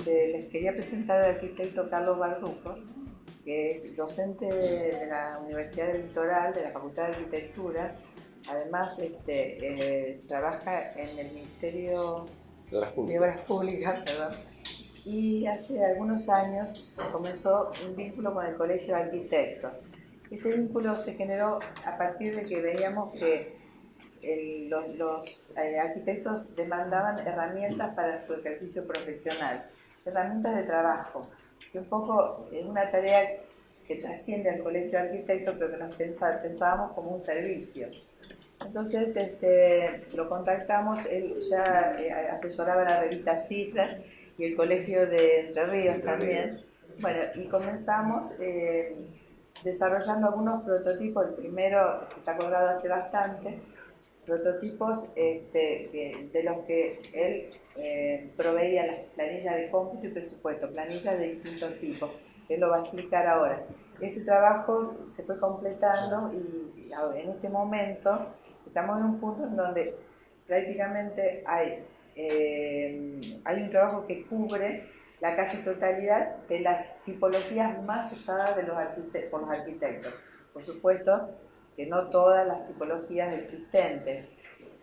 les quería presentar al arquitecto Carlos Barduco, que es docente de la Universidad del Litoral, de la Facultad de Arquitectura. Además, trabaja en el Ministerio de Obras Públicas, perdón. Y hace algunos años comenzó un vínculo con el Colegio de Arquitectos. Este vínculo se generó a partir de que veíamos que los arquitectos demandaban herramientas para su ejercicio profesional, herramientas de trabajo, que un poco es una tarea que trasciende al Colegio de Arquitectos, pero que nos pensábamos como un servicio. Entonces lo contactamos, él ya asesoraba la revista Cifras y el Colegio de Entre Ríos también. Bueno, y comenzamos desarrollando algunos prototipos. El primero está colgado hace bastante, prototipos de los que él proveía las planillas de cómputo y presupuesto, planillas de distintos tipos. Él lo va a explicar ahora. Ese trabajo se fue completando y en este momento estamos en un punto en donde prácticamente hay un trabajo que cubre la casi totalidad de las tipologías más usadas por los arquitectos. Por supuesto que no todas las tipologías existentes.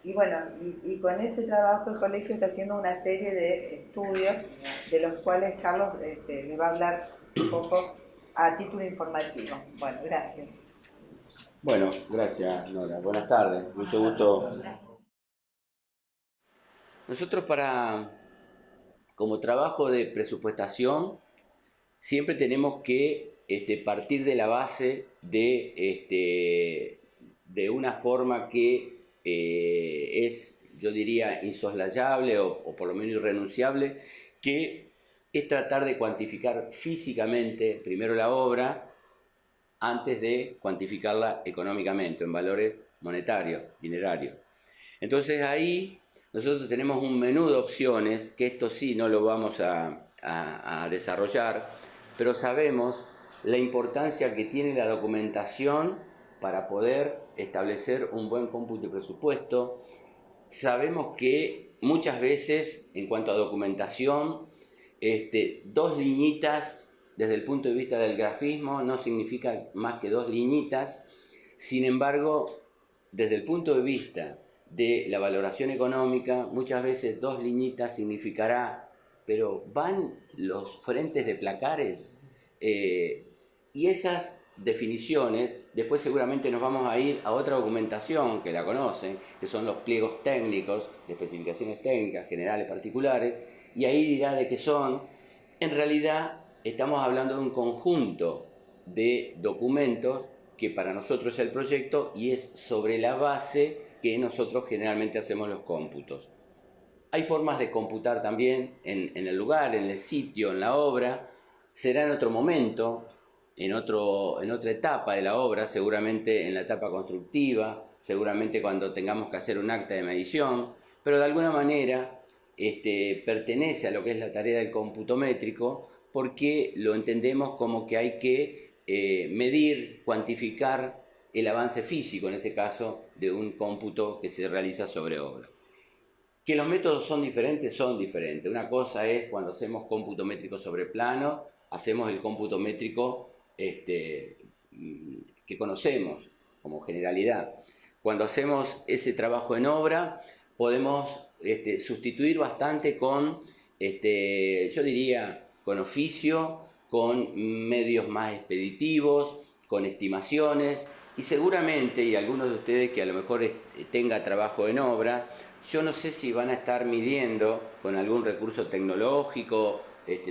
Y bueno, y con ese trabajo el colegio está haciendo una serie de estudios de los cuales Carlos le va a hablar un poco a título informativo. Bueno, gracias. Bueno, gracias Nora. Buenas tardes, mucho gusto. Nosotros como trabajo de presupuestación, siempre tenemos que partir de la base de una forma que es, yo diría, insoslayable o por lo menos irrenunciable, que es tratar de cuantificar físicamente primero la obra antes de cuantificarla económicamente, en valores monetarios, dinerarios. Entonces ahí nosotros tenemos un menú de opciones, que esto sí no lo vamos a desarrollar, pero sabemos la importancia que tiene la documentación para poder establecer un buen cómputo de presupuesto. Sabemos que muchas veces, en cuanto a documentación, dos liñitas desde el punto de vista del grafismo no significa más que dos liñitas. Sin embargo, desde el punto de vista de la valoración económica, muchas veces dos liñitas significará, pero van los frentes de placares, y esas definiciones, después seguramente nos vamos a ir a otra documentación que la conocen, que son los pliegos técnicos, de especificaciones técnicas, generales, particulares, y ahí dirá de qué son. En realidad estamos hablando de un conjunto de documentos que para nosotros es el proyecto y es sobre la base que nosotros generalmente hacemos los cómputos. Hay formas de computar también en el lugar, en el sitio, en la obra. Será en otro momento, en otra etapa de la obra, seguramente en la etapa constructiva, seguramente cuando tengamos que hacer un acta de medición, pero de alguna manera pertenece a lo que es la tarea del cómputo métrico, porque lo entendemos como que hay que medir, cuantificar el avance físico, en este caso, de un cómputo que se realiza sobre obra. Que los métodos son diferentes. Una cosa es cuando hacemos cómputo métrico sobre plano, hacemos el cómputo métrico que conocemos como generalidad. Cuando hacemos ese trabajo en obra, podemos sustituir bastante con, yo diría, con oficio, con medios más expeditivos, con estimaciones, y seguramente, y algunos de ustedes que a lo mejor tenga trabajo en obra, yo no sé si van a estar midiendo con algún recurso tecnológico,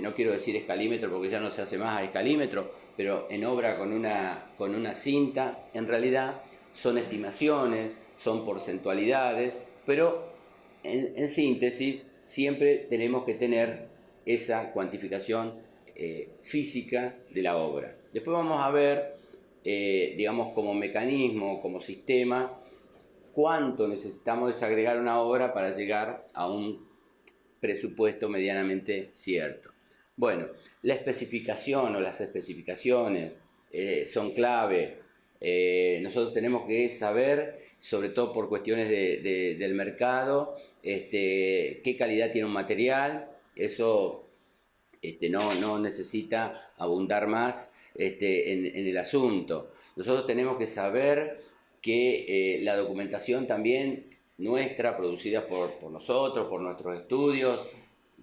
no quiero decir escalímetro porque ya no se hace más a escalímetro, pero en obra con una cinta. En realidad son estimaciones, son porcentualidades, pero en síntesis siempre tenemos que tener esa cuantificación física de la obra. Después vamos a ver, digamos, como mecanismo, como sistema, cuánto necesitamos desagregar una obra para llegar a un presupuesto medianamente cierto. Bueno, la especificación o las especificaciones son clave. Nosotros tenemos que saber, sobre todo por cuestiones del mercado, qué calidad tiene un material, Eso no necesita abundar más en el asunto. Nosotros tenemos que saber que la documentación también nuestra, producida por nosotros, por nuestros estudios,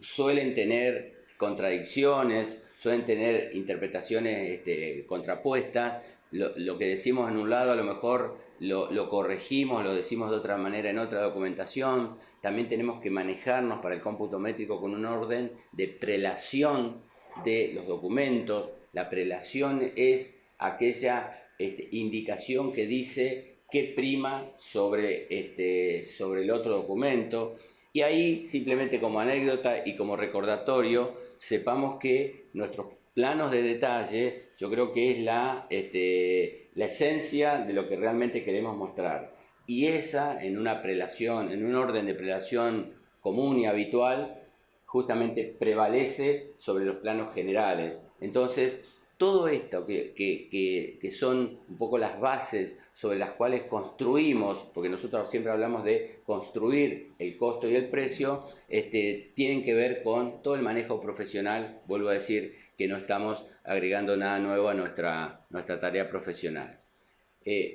suelen tener contradicciones, suelen tener interpretaciones contrapuestas. Lo que decimos en un lado a lo mejor lo corregimos, lo decimos de otra manera en otra documentación. También tenemos que manejarnos para el cómputo métrico con un orden de prelación de los documentos. La prelación es aquella indicación que dice qué prima sobre el otro documento. Y ahí, simplemente como anécdota y como recordatorio, sepamos que nuestros planos de detalle, yo creo que es la esencia de lo que realmente queremos mostrar. Y esa, en una prelación, en un orden de prelación común y habitual, justamente prevalece sobre los planos generales. Entonces, todo esto que son un poco las bases sobre las cuales construimos, porque nosotros siempre hablamos de construir el costo y el precio, tienen que ver con todo el manejo profesional. Vuelvo a decir que no estamos agregando nada nuevo a nuestra tarea profesional.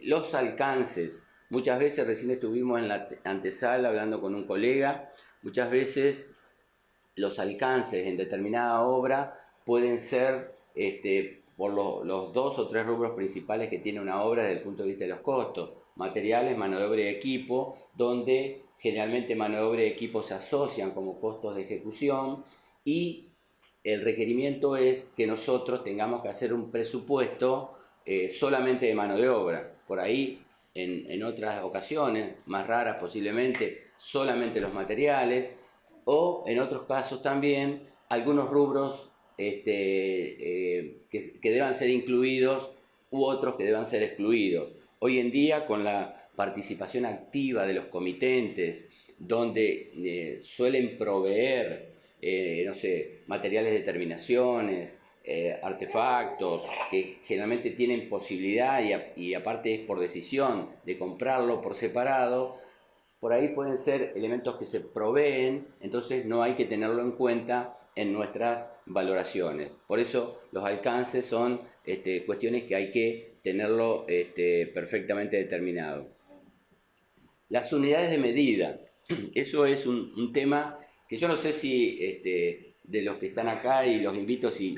Los alcances, muchas veces, recién estuvimos en la antesala hablando con un colega, muchas veces los alcances en determinada obra pueden ser por los 2 o 3 rubros principales que tiene una obra desde el punto de vista de los costos: materiales, mano de obra y equipo, donde generalmente mano de obra y equipo se asocian como costos de ejecución, y el requerimiento es que nosotros tengamos que hacer un presupuesto solamente de mano de obra. Por ahí, en otras ocasiones, más raras posiblemente, solamente los materiales, o en otros casos también algunos rubros que deban ser incluidos u otros que deban ser excluidos. Hoy en día, con la participación activa de los comitentes, donde suelen proveer materiales de terminaciones, artefactos que generalmente tienen posibilidad y aparte es por decisión de comprarlo por separado, por ahí pueden ser elementos que se proveen, entonces no hay que tenerlo en cuenta en nuestras valoraciones. Por eso los alcances son cuestiones que hay que tenerlo perfectamente determinado. Las unidades de medida, eso es un tema que yo no sé si de los que están acá, y los invito si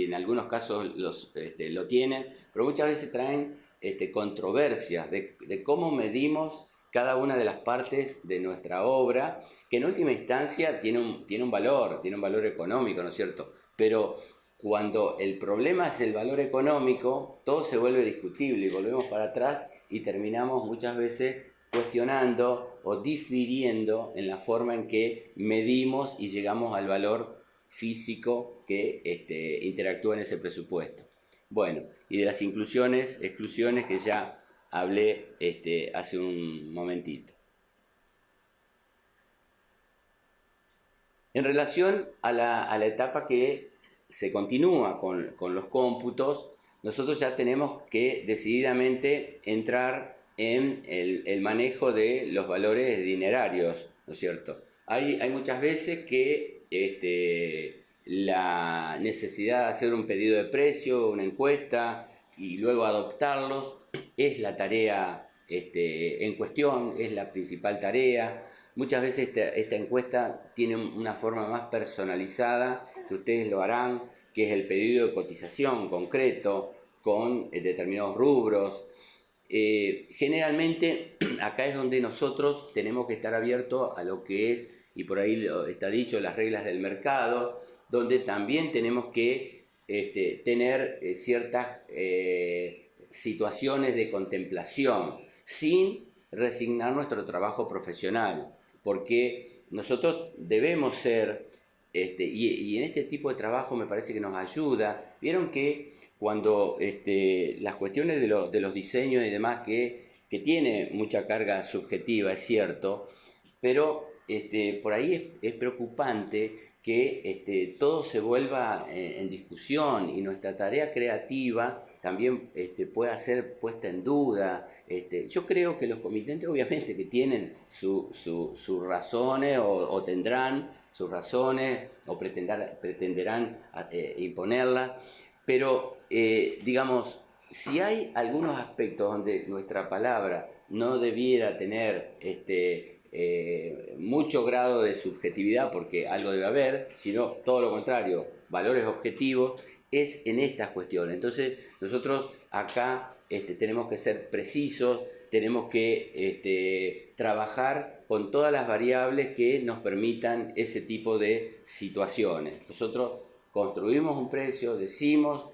en algunos casos lo tienen, pero muchas veces traen controversias de cómo medimos cada una de las partes de nuestra obra, que en última instancia tiene un valor económico, ¿no es cierto? Pero cuando el problema es el valor económico, todo se vuelve discutible y volvemos para atrás y terminamos muchas veces cuestionando o difiriendo en la forma en que medimos y llegamos al valor físico que interactúa en ese presupuesto. Bueno, y de las inclusiones, exclusiones que ya hablé hace un momentito. En relación a la etapa que se continúa con los cómputos, nosotros ya tenemos que decididamente entrar en el manejo de los valores dinerarios, ¿no es cierto? Hay muchas veces que la necesidad de hacer un pedido de precio, una encuesta y luego adoptarlos es la tarea en cuestión, es la principal tarea. Muchas veces esta encuesta tiene una forma más personalizada, que ustedes lo harán, que es el pedido de cotización concreto con determinados rubros. Generalmente acá es donde nosotros tenemos que estar abiertos a lo que es, y por ahí está dicho, las reglas del mercado, donde también tenemos que tener ciertas situaciones de contemplación, sin resignar nuestro trabajo profesional, porque nosotros debemos ser, y en este tipo de trabajo me parece que nos ayuda. Vieron que cuando las cuestiones de los diseños y demás, que tiene mucha carga subjetiva, es cierto, pero por ahí es preocupante que todo se vuelva en discusión, y nuestra tarea creativa también pueda ser puesta en duda. Yo creo que los comitentes obviamente que tienen sus razones o tendrán sus razones o pretenderán imponerlas, pero digamos, si hay algunos aspectos donde nuestra palabra no debiera tener mucho grado de subjetividad, porque algo debe haber, sino todo lo contrario, valores objetivos, es en estas cuestiones. Entonces nosotros acá tenemos que ser precisos, tenemos que trabajar con todas las variables que nos permitan ese tipo de situaciones. Nosotros construimos un precio, decimos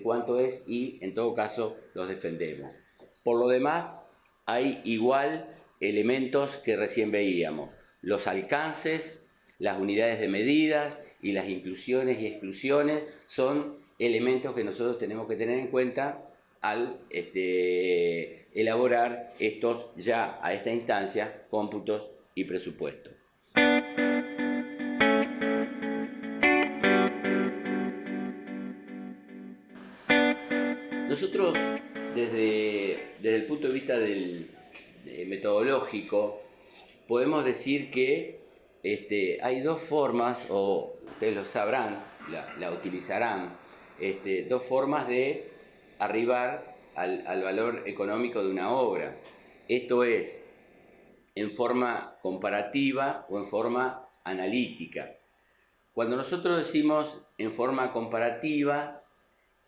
cuánto es y en todo caso los defendemos. Por lo demás, hay igual elementos que recién veíamos. Los alcances, las unidades de medidas y las inclusiones y exclusiones son elementos que nosotros tenemos que tener en cuenta al elaborar estos ya a esta instancia cómputos y presupuestos. Nosotros desde el punto de vista metodológico podemos decir que hay dos formas, o ustedes lo sabrán, la utilizarán, dos formas de arribar al valor económico de una obra. Esto es en forma comparativa o en forma analítica. Cuando nosotros decimos en forma comparativa,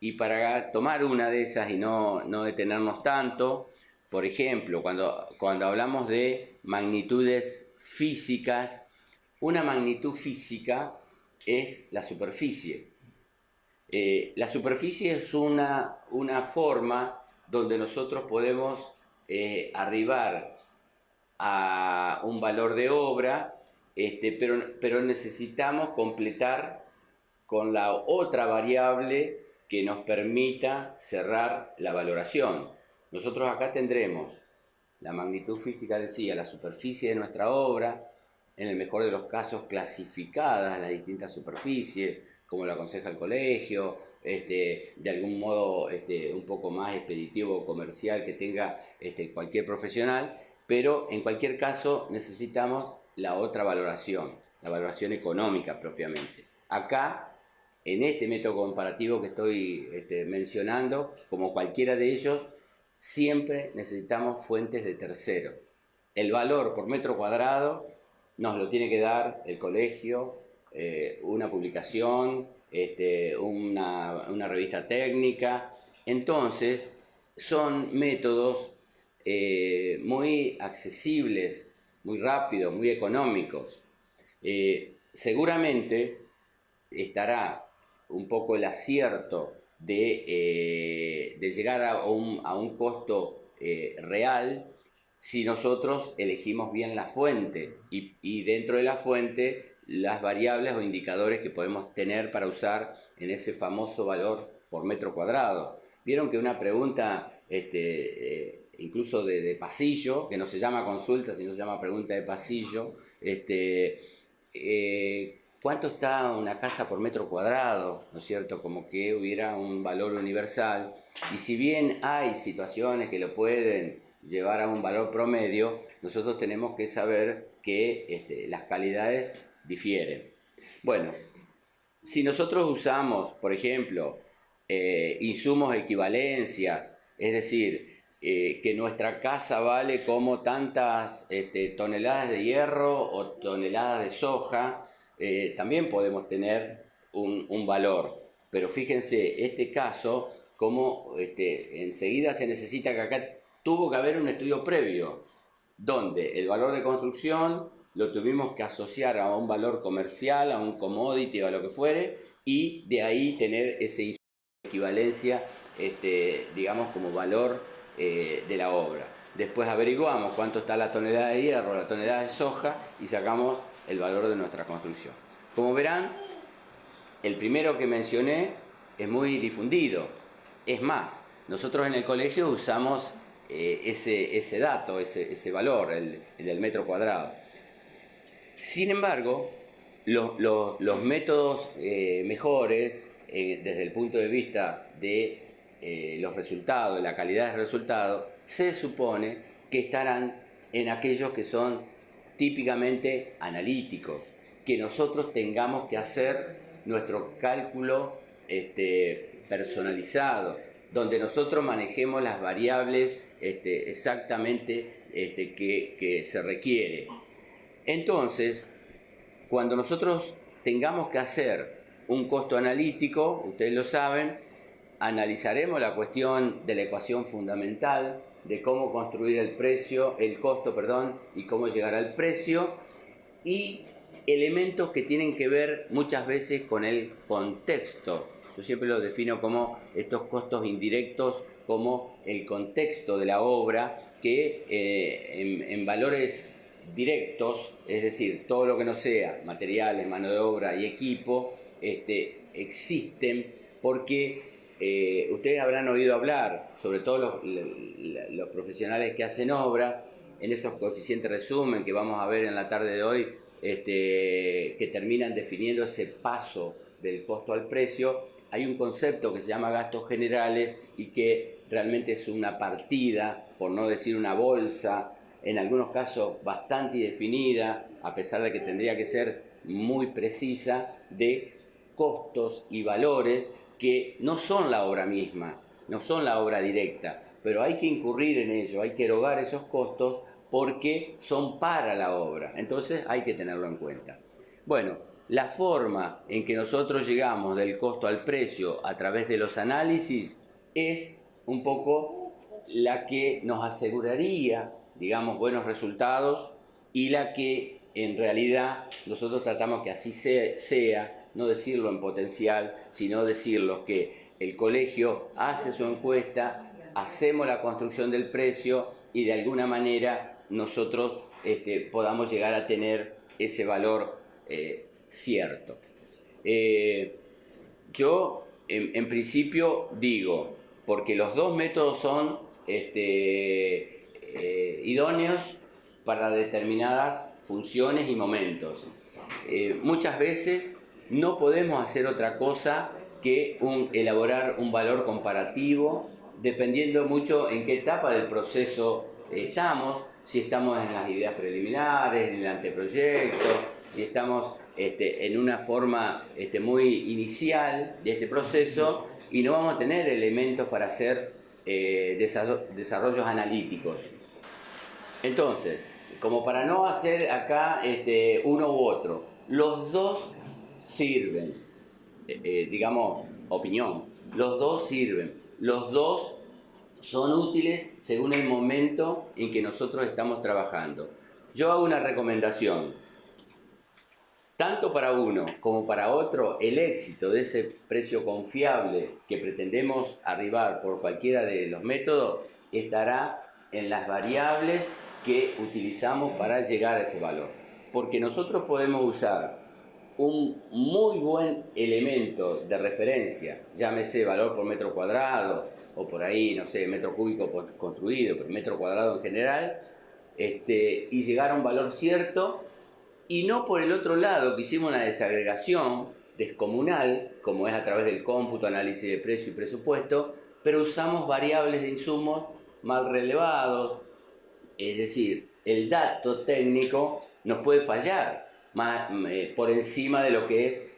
y para tomar una de esas y no detenernos tanto, por ejemplo, cuando hablamos de magnitudes físicas, una magnitud física es la superficie. La superficie es una forma donde nosotros podemos arribar a un valor de obra, pero necesitamos completar con la otra variable que nos permita cerrar la valoración. Nosotros acá tendremos la magnitud física, decía, la superficie de nuestra obra, en el mejor de los casos clasificadas las distintas superficies, como lo aconseja el colegio, de algún modo un poco más expeditivo o comercial que tenga cualquier profesional, pero en cualquier caso necesitamos la otra valoración, la valoración económica propiamente. Acá, en este método comparativo que estoy mencionando, como cualquiera de ellos, siempre necesitamos fuentes de terceros. El valor por metro cuadrado nos lo tiene que dar el colegio, una publicación, una revista técnica. Entonces, son métodos muy accesibles, muy rápidos, muy económicos. Seguramente estará un poco el acierto de llegar a un costo real si nosotros elegimos bien la fuente y dentro de la fuente las variables o indicadores que podemos tener para usar en ese famoso valor por metro cuadrado. Vieron que una pregunta incluso de pasillo, que no se llama consulta sino se llama pregunta de pasillo, ¿cuánto está una casa por metro cuadrado? ¿No es cierto? Como que hubiera un valor universal. Y si bien hay situaciones que lo pueden llevar a un valor promedio, nosotros tenemos que saber que las calidades difieren. Bueno, si nosotros usamos, por ejemplo, insumos equivalencias, es decir, que nuestra casa vale como tantas toneladas de hierro o toneladas de soja, también podemos tener un valor. Pero fíjense, este caso, como enseguida se necesita que acá tuvo que haber un estudio previo, donde el valor de construcción lo tuvimos que asociar a un valor comercial, a un commodity o a lo que fuere, y de ahí tener ese equivalencia, digamos, como valor de la obra. Después averiguamos cuánto está la tonelada de hierro, la tonelada de soja, y sacamos el valor de nuestra construcción. Como verán, el primero que mencioné es muy difundido. Es más, nosotros en el colegio usamos ese dato, ese valor, el del metro cuadrado. Sin embargo, los métodos mejores, desde el punto de vista de los resultados, de la calidad del resultado, se supone que estarán en aquellos que son típicamente analíticos, que nosotros tengamos que hacer nuestro cálculo personalizado, donde nosotros manejemos las variables exactamente que se requiere. Entonces, cuando nosotros tengamos que hacer un costo analítico, ustedes lo saben, analizaremos la cuestión de la ecuación fundamental, de cómo construir el costo, y cómo llegar al precio, y elementos que tienen que ver muchas veces con el contexto. Yo siempre lo defino como estos costos indirectos, como el contexto de la obra, que en valores directos, es decir, todo lo que no sea materiales, mano de obra y equipo, existen porque ustedes habrán oído hablar, sobre todo los profesionales que hacen obra, en esos coeficientes resumen que vamos a ver en la tarde de hoy, que terminan definiendo ese paso del costo al precio. Hay un concepto que se llama gastos generales y que realmente es una partida, por no decir una bolsa, en algunos casos bastante definida, a pesar de que tendría que ser muy precisa, de costos y valores que no son la obra misma, no son la obra directa, pero hay que incurrir en ello, hay que erogar esos costos porque son para la obra, entonces hay que tenerlo en cuenta. Bueno, la forma en que nosotros llegamos del costo al precio a través de los análisis es un poco la que nos aseguraría, digamos, buenos resultados y la que en realidad nosotros tratamos que así sea, no decirlo en potencial, sino decirlo que el colegio hace su encuesta, hacemos la construcción del precio y de alguna manera nosotros podamos llegar a tener ese valor cierto. Yo en principio digo, porque los dos métodos son idóneos para determinadas funciones y momentos. Muchas veces no podemos hacer otra cosa que elaborar un valor comparativo, dependiendo mucho en qué etapa del proceso estamos, si estamos en las ideas preliminares, en el anteproyecto, si estamos en una forma muy inicial de este proceso y no vamos a tener elementos para hacer desarrollos analíticos. Entonces, como para no hacer acá uno u otro, los dos sirven, digamos, opinión, los dos sirven, los dos son útiles según el momento en que nosotros estamos trabajando. Yo hago una recomendación, tanto para uno como para otro, el éxito de ese precio confiable que pretendemos arribar por cualquiera de los métodos estará en las variables que utilizamos para llegar a ese valor. Porque nosotros podemos usar un muy buen elemento de referencia, llámese valor por metro cuadrado, o por ahí, no sé, metro cúbico construido, pero metro cuadrado en general, y llegar a un valor cierto, y no por el otro lado que hicimos una desagregación descomunal, como es a través del cómputo, análisis de precio y presupuesto, pero usamos variables de insumos mal relevados, es decir, el dato técnico nos puede fallar más, por encima de lo que es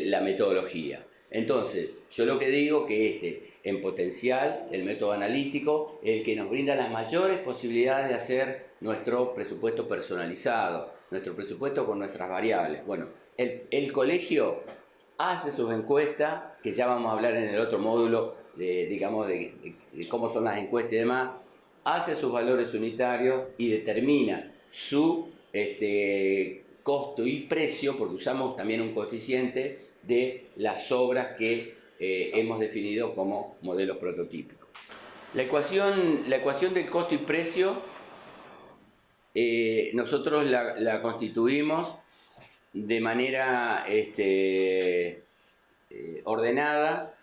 la metodología. Entonces, yo lo que digo que en potencial, el método analítico, el que nos brinda las mayores posibilidades de hacer nuestro presupuesto personalizado, nuestro presupuesto con nuestras variables. Bueno, el colegio hace sus encuestas, que ya vamos a hablar en el otro módulo, de cómo son las encuestas y demás, hace sus valores unitarios y determina su costo y precio, porque usamos también un coeficiente de las obras que hemos definido como modelos prototípicos. La ecuación del costo y precio nosotros la constituimos de manera ordenada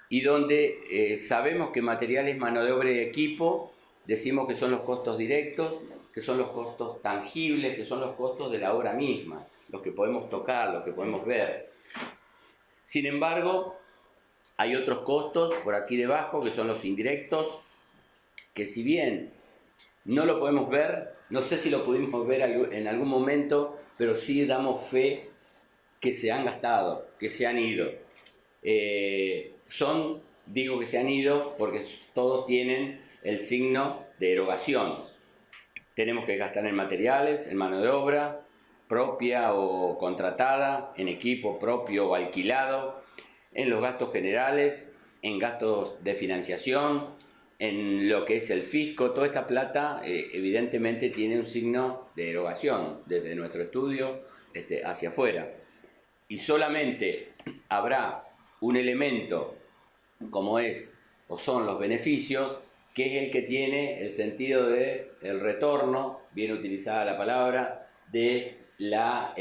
y donde sabemos que materiales, mano de obra y equipo decimos que son los costos directos, que son los costos tangibles, que son los costos de la obra misma, los que podemos tocar, los que podemos ver. Sin embargo, hay otros costos por aquí debajo que son los indirectos, que si bien no lo podemos ver, no sé si lo pudimos ver en algún momento pero sí damos fe que se han gastado, que se han ido. Digo que se han ido porque todos tienen el signo de erogación. Tenemos que gastar en materiales, en mano de obra propia o contratada, en equipo propio o alquilado, en los gastos generales, en gastos de financiación, en lo que es el fisco. Toda esta plata evidentemente tiene un signo de erogación desde nuestro estudio hacia afuera. Y solamente habrá un elemento como es o son los beneficios, que es el que tiene el sentido de el retorno, bien utilizada la palabra, de la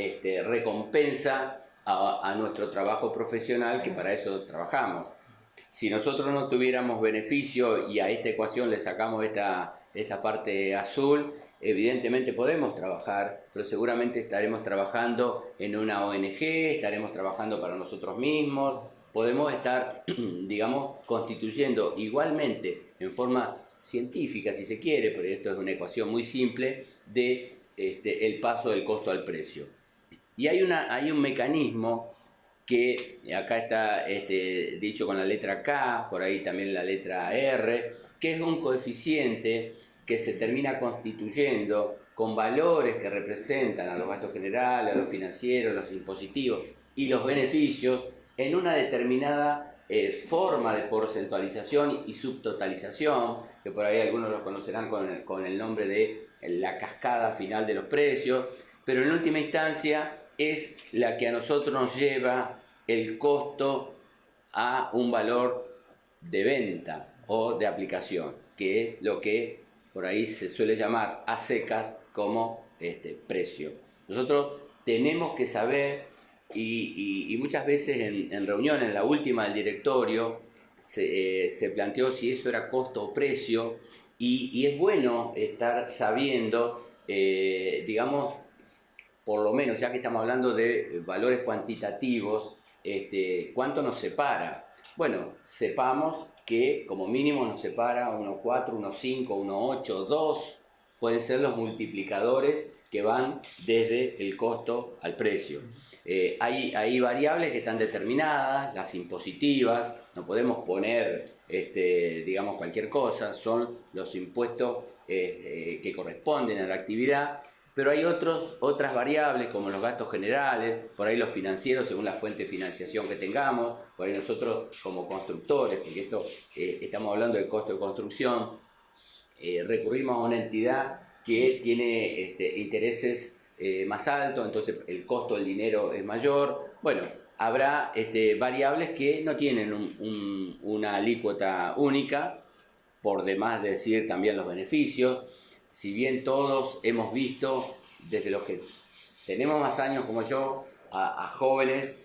recompensa a nuestro trabajo profesional, que para eso trabajamos. Si nosotros no tuviéramos beneficio y a esta ecuación le sacamos esta parte azul, evidentemente podemos trabajar, pero seguramente estaremos trabajando en una ONG, estaremos trabajando para nosotros mismos, podemos estar, digamos, constituyendo igualmente en forma científica, si se quiere, pero esto es una ecuación muy simple, de el paso del costo al precio. Y hay un mecanismo que acá está dicho con la letra K, por ahí también la letra R, que es un coeficiente que se termina constituyendo con valores que representan a los gastos generales, a los financieros, los impositivos y los beneficios en una determinada forma de porcentualización y subtotalización, que por ahí algunos lo conocerán con el nombre de la cascada final de los precios, pero en última instancia es la que a nosotros nos lleva el costo a un valor de venta o de aplicación, que es lo que por ahí se suele llamar a secas como precio. Nosotros tenemos que saber, y muchas veces en reuniones, en la última del directorio, se planteó si eso era costo o precio, y es bueno estar sabiendo, digamos, por lo menos, ya que estamos hablando de valores cuantitativos, ¿cuánto nos separa? Bueno, sepamos que como mínimo nos separa 1,4, 1,5, 1,8, 2, pueden ser los multiplicadores que van desde el costo al precio. Hay variables que están determinadas, las impositivas, no podemos poner, digamos, cualquier cosa, son los impuestos que corresponden a la actividad, pero hay otras variables como los gastos generales, por ahí los financieros según la fuente de financiación que tengamos, por ahí nosotros como constructores, porque esto estamos hablando del costo de construcción, recurrimos a una entidad que tiene intereses más altos, entonces el costo del dinero es mayor. Bueno, habrá variables que no tienen una alícuota única, por demás de decir también los beneficios. Si bien todos hemos visto, desde los que tenemos más años como yo, a jóvenes,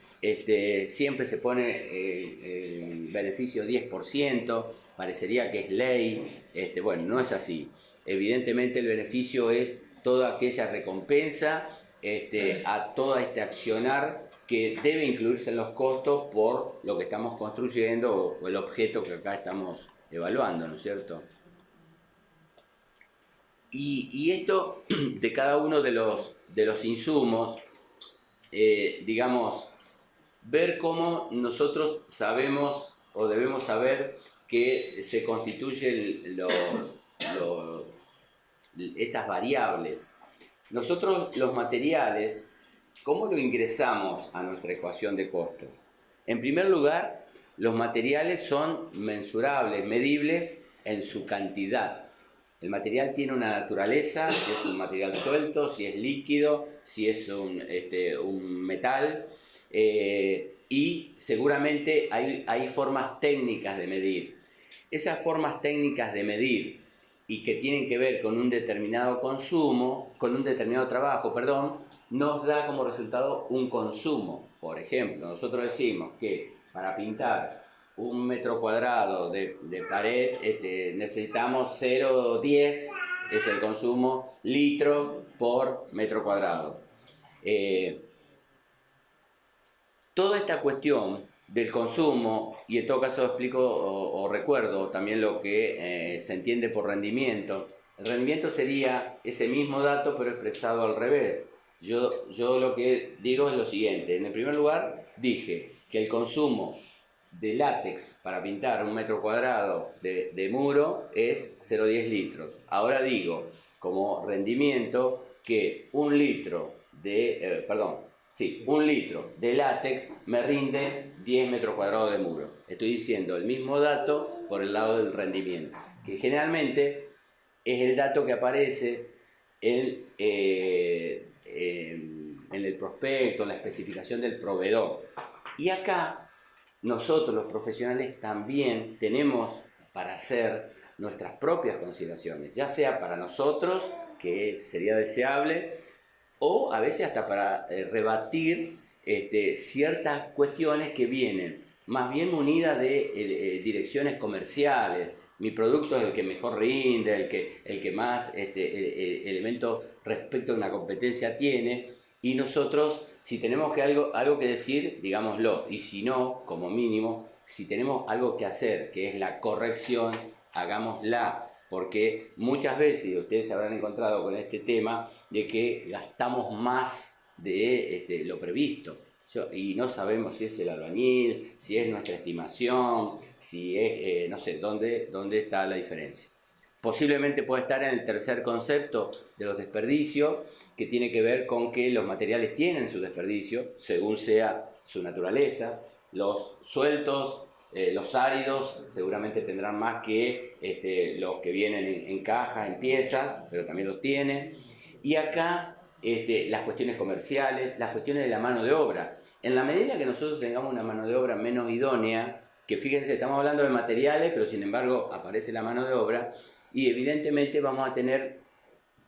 siempre se pone beneficio 10%, parecería que es ley, bueno, no es así. Evidentemente el beneficio es toda aquella recompensa a todo este accionar que debe incluirse en los costos por lo que estamos construyendo o el objeto que acá estamos evaluando, ¿no es cierto? Y esto de cada uno de los insumos, digamos, ver cómo nosotros sabemos o debemos saber que se constituyen estas variables. Nosotros los materiales, ¿cómo lo ingresamos a nuestra ecuación de costo? En primer lugar, los materiales son mensurables, medibles en su cantidad. El material tiene una naturaleza, si es un material suelto, si es líquido, si es un metal, y seguramente hay formas técnicas de medir. Esas formas técnicas de medir y que tienen que ver con un determinado consumo, con un determinado trabajo, nos da como resultado un consumo. Por ejemplo, nosotros decimos que para pintar 1 metro cuadrado de pared necesitamos 0,10, es el consumo, litro por metro cuadrado. Toda esta cuestión del consumo, y en todo caso explico o recuerdo también lo que se entiende por rendimiento. El rendimiento sería ese mismo dato pero expresado al revés. Yo lo que digo es lo siguiente. En el primer lugar, dije que el consumo de látex para pintar 1 metro cuadrado de muro es 0,10 litros. Ahora digo, como rendimiento, que 1 litro de látex me rinde 10 metros cuadrados de muro. Estoy diciendo el mismo dato por el lado del rendimiento, que generalmente es el dato que aparece en el prospecto, en la especificación del proveedor. Y acá nosotros los profesionales también tenemos para hacer nuestras propias consideraciones, ya sea para nosotros, que sería deseable, o a veces hasta para rebatir ciertas cuestiones que vienen más bien munidas de direcciones comerciales. Mi producto es el que mejor rinde, el que más elementos respecto a una competencia tiene, y nosotros, si tenemos algo que decir, digámoslo, y si no, como mínimo, si tenemos algo que hacer, que es la corrección, hagámosla, porque muchas veces ustedes se habrán encontrado con este tema de que gastamos más de lo previsto. Y no sabemos si es el albañil, si es nuestra estimación, si es, no sé, dónde está la diferencia. Posiblemente puede estar en el tercer concepto de los desperdicios, que tiene que ver con que los materiales tienen su desperdicio, según sea su naturaleza. Los sueltos, los áridos, seguramente tendrán más que los que vienen en cajas, en piezas, pero también los tienen. Y acá las cuestiones comerciales, las cuestiones de la mano de obra. En la medida que nosotros tengamos una mano de obra menos idónea, que fíjense, estamos hablando de materiales, pero sin embargo aparece la mano de obra, y evidentemente vamos a tener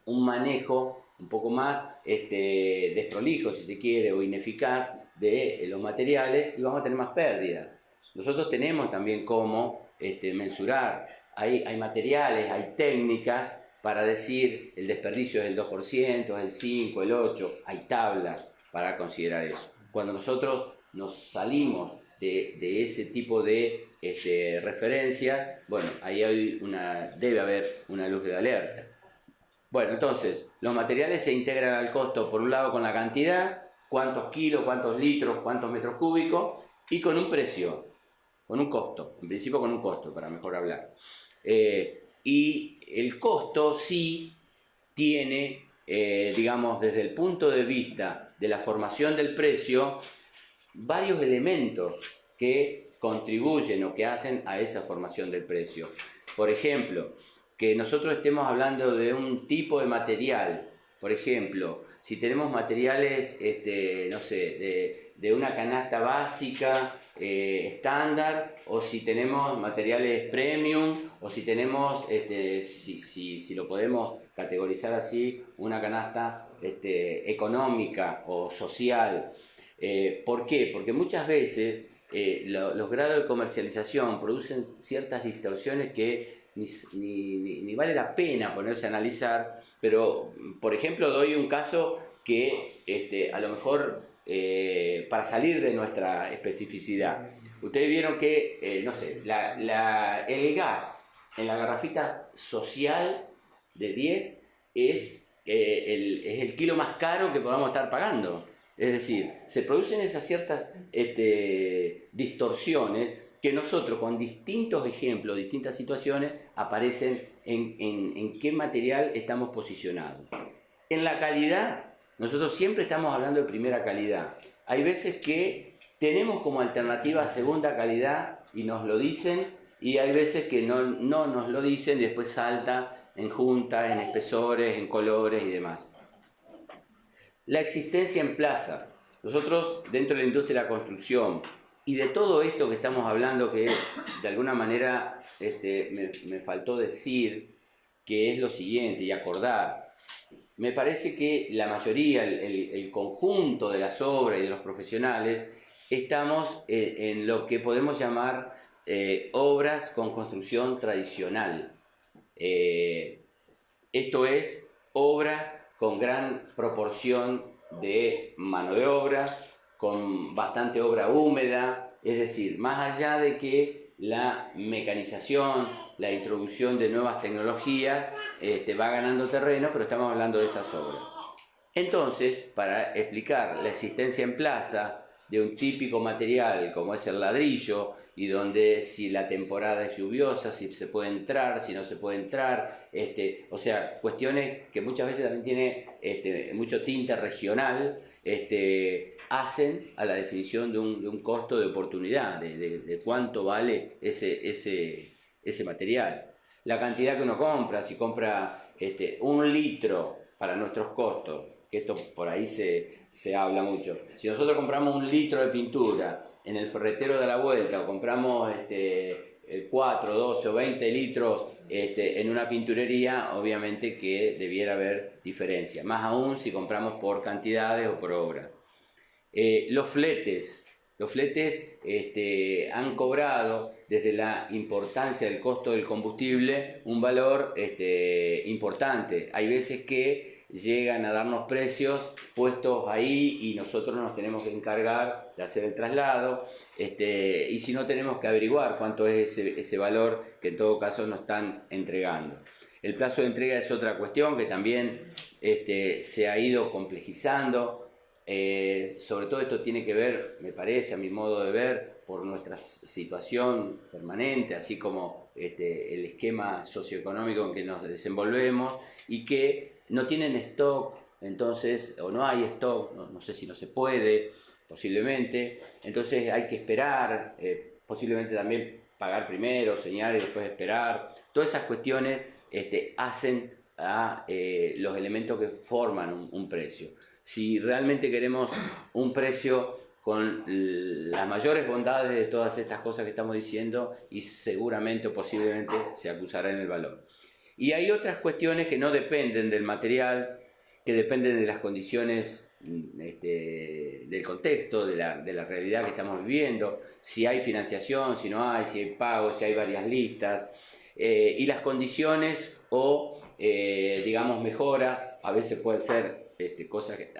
un manejo un poco más desprolijo, si se quiere, o ineficaz de los materiales, y vamos a tener más pérdidas. Nosotros tenemos también cómo mensurar. Hay materiales, hay técnicas para decir el desperdicio es el 2%, es el 5%, el 8%, hay tablas para considerar eso. Cuando nosotros nos salimos de ese tipo de referencia, bueno, ahí debe haber una luz de alerta. Bueno, entonces, los materiales se integran al costo, por un lado, con la cantidad, cuántos kilos, cuántos litros, cuántos metros cúbicos, y con un precio, con un costo, en principio con un costo, para mejor hablar. Y el costo sí tiene, digamos, desde el punto de vista de la formación del precio, varios elementos que contribuyen o que hacen a esa formación del precio. Por ejemplo, que nosotros estemos hablando de un tipo de material. Por ejemplo, si tenemos materiales, no sé, de una canasta básica estándar, o si tenemos materiales premium, o si tenemos, si lo podemos categorizar así, una canasta económica o social. ¿Por qué? Porque muchas veces los grados de comercialización producen ciertas distorsiones que ni vale la pena ponerse a analizar, pero por ejemplo doy un caso que a lo mejor para salir de nuestra especificidad. Ustedes vieron que, no sé, el gas en la garrafita social de 10 es el kilo más caro que podamos estar pagando. Es decir, se producen esas ciertas distorsiones que nosotros con distintos ejemplos, distintas situaciones, aparecen en qué material estamos posicionados. En la calidad, nosotros siempre estamos hablando de primera calidad. Hay veces que tenemos como alternativa segunda calidad y nos lo dicen, y hay veces que no nos lo dicen y después salta en juntas, en espesores, en colores y demás. La existencia en plaza. Nosotros, dentro de la industria de la construcción, y de todo esto que estamos hablando, que de alguna manera me faltó decir, que es lo siguiente, y acordar. Me parece que la mayoría, el conjunto de las obras y de los profesionales, estamos en lo que podemos llamar obras con construcción tradicional. Esto es, obra con gran proporción de mano de obra, con bastante obra húmeda, es decir, más allá de que la mecanización, la introducción de nuevas tecnologías va ganando terreno, pero estamos hablando de esas obras. Entonces, para explicar la existencia en plaza de un típico material como es el ladrillo, y donde si la temporada es lluviosa, si se puede entrar, si no se puede entrar, o sea, cuestiones que muchas veces también tiene mucho tinte regional, hacen a la definición de un costo de oportunidad, de cuánto vale ese material. La cantidad que uno compra, si compra 1 litro para nuestros costos, que esto por ahí se habla mucho. Si nosotros compramos 1 litro de pintura en el ferretero de la vuelta, o compramos 4, 12 o 20 litros en una pinturería, obviamente que debiera haber diferencia, más aún si compramos por cantidades o por obra. Los fletes han cobrado desde la importancia del costo del combustible un valor importante. Hay veces que llegan a darnos precios puestos ahí y nosotros nos tenemos que encargar de hacer el traslado, y si no, tenemos que averiguar cuánto es ese valor que en todo caso nos están entregando. El plazo de entrega es otra cuestión que también se ha ido complejizando. Sobre todo esto tiene que ver, me parece, a mi modo de ver, por nuestra situación permanente, así como el esquema socioeconómico en que nos desenvolvemos, y que no tienen stock, entonces, o no hay stock, no sé si no se puede, posiblemente, entonces hay que esperar, posiblemente también pagar primero, señalar y después esperar. Todas esas cuestiones hacen a los elementos que forman un precio. Si realmente queremos un precio con las mayores bondades de todas estas cosas que estamos diciendo, y seguramente o posiblemente se acusará en el valor. Y hay otras cuestiones que no dependen del material, que dependen de las condiciones del contexto, de la realidad que estamos viviendo, si hay financiación, si no hay, si hay pagos, si hay varias listas, y las condiciones o digamos mejoras, a veces pueden ser cosas que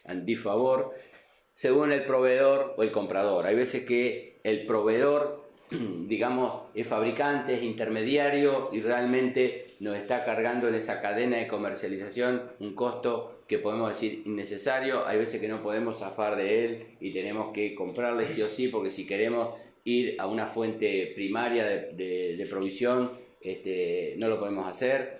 en disfavor, según el proveedor o el comprador. Hay veces que el proveedor, digamos, es fabricante, es intermediario y realmente nos está cargando en esa cadena de comercialización un costo que podemos decir innecesario. Hay veces que no podemos zafar de él y tenemos que comprarle sí o sí, porque si queremos ir a una fuente primaria de provisión, no lo podemos hacer.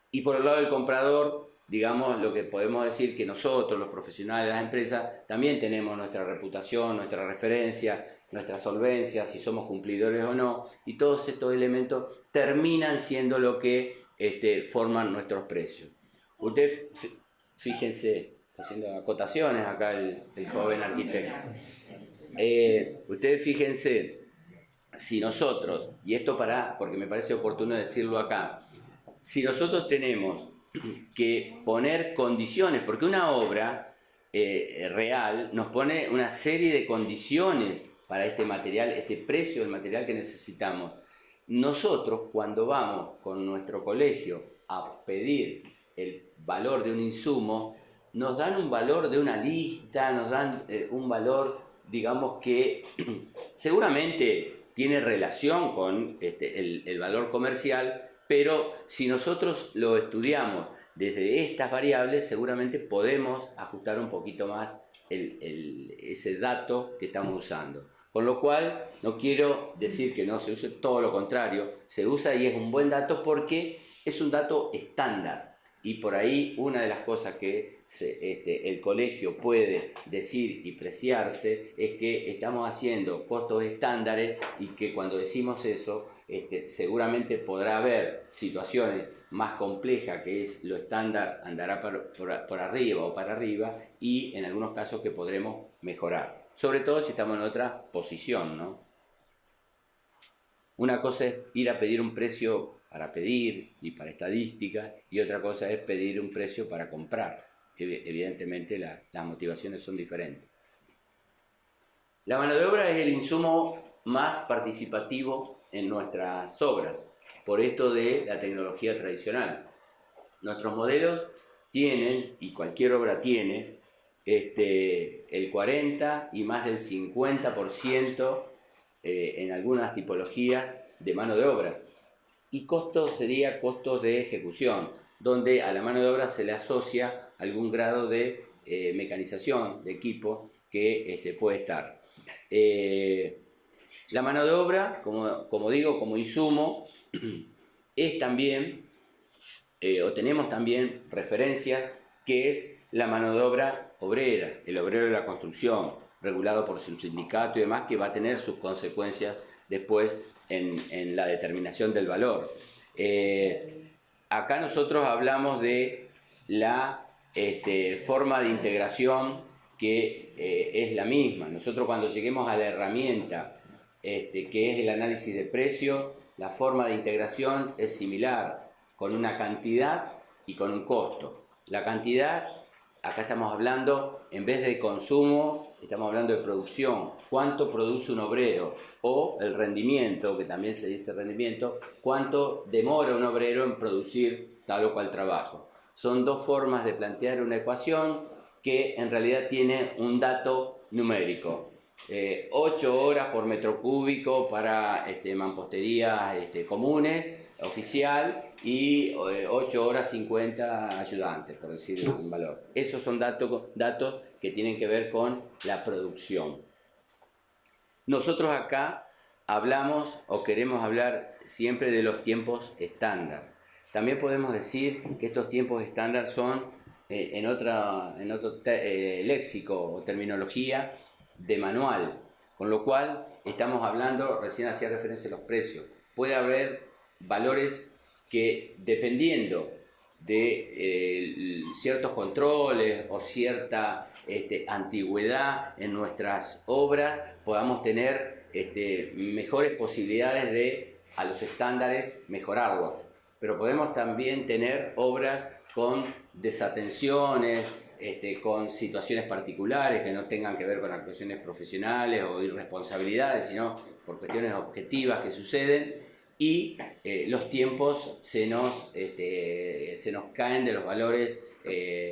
Y por el lado del comprador, digamos, lo que podemos decir que nosotros, los profesionales de las empresas, también tenemos nuestra reputación, nuestra referencia, nuestra solvencia, si somos cumplidores o no, y todos estos elementos terminan siendo lo que forman nuestros precios. Ustedes, fíjense, haciendo acotaciones acá el joven arquitecto, ustedes fíjense, si nosotros, y esto porque me parece oportuno decirlo acá, si nosotros tenemos que poner condiciones, porque una obra real nos pone una serie de condiciones para este material, este precio del material que necesitamos. Nosotros, cuando vamos con nuestro colegio a pedir el valor de un insumo, nos dan un valor de una lista, nos dan un valor, digamos, que seguramente tiene relación con el valor comercial, pero si nosotros lo estudiamos desde estas variables, seguramente podemos ajustar un poquito más ese dato que estamos usando. Con lo cual, no quiero decir que no se use, todo lo contrario, se usa y es un buen dato porque es un dato estándar. Y por ahí una de las cosas que el colegio puede decir y preciarse es que estamos haciendo costos estándares, y que cuando decimos eso, seguramente podrá haber situaciones más complejas, que es lo estándar andará por arriba o para arriba, y en algunos casos que podremos mejorar, sobre todo si estamos en otra posición, ¿no? Una cosa es ir a pedir un precio para pedir y para estadística, y otra cosa es pedir un precio para comprar. Evidentemente las motivaciones son diferentes. La mano de obra es el insumo más participativo en nuestras obras, por esto de la tecnología tradicional. Nuestros modelos tienen, y cualquier obra tiene, el 40 y más del 50% en algunas tipologías de mano de obra. Y costos sería costos de ejecución, donde a la mano de obra se le asocia algún grado de mecanización de equipo que puede estar. La mano de obra, como digo, como insumo, es también, o tenemos también referencias, que es la mano de obra obrera, el obrero de la construcción, regulado por su sindicato y demás, que va a tener sus consecuencias después en la determinación del valor. Acá nosotros hablamos de la forma de integración que es la misma. Nosotros cuando lleguemos a la herramienta que es el análisis de precio, la forma de integración es similar, con una cantidad y con un costo. La cantidad, acá estamos hablando, en vez de consumo, estamos hablando de producción. ¿Cuánto produce un obrero? O el rendimiento, que también se dice rendimiento, ¿cuánto demora un obrero en producir tal o cual trabajo? Son dos formas de plantear una ecuación que en realidad tiene un dato numérico. 8 horas por metro cúbico para mamposterías comunes, oficial, y 8 horas 50 ayudantes, por decir un valor. Esos son datos que tienen que ver con la producción. Nosotros acá hablamos o queremos hablar siempre de los tiempos estándar. También podemos decir que estos tiempos estándar son, en otro léxico o terminología, de manual, con lo cual estamos hablando, recién hacía referencia a los precios, puede haber valores que dependiendo de ciertos controles o cierta antigüedad en nuestras obras podamos tener mejores posibilidades de a los estándares mejorarlos, pero podemos también tener obras con desatenciones, con situaciones particulares que no tengan que ver con actuaciones profesionales o irresponsabilidades, sino por cuestiones objetivas que suceden, y los tiempos se nos caen de los valores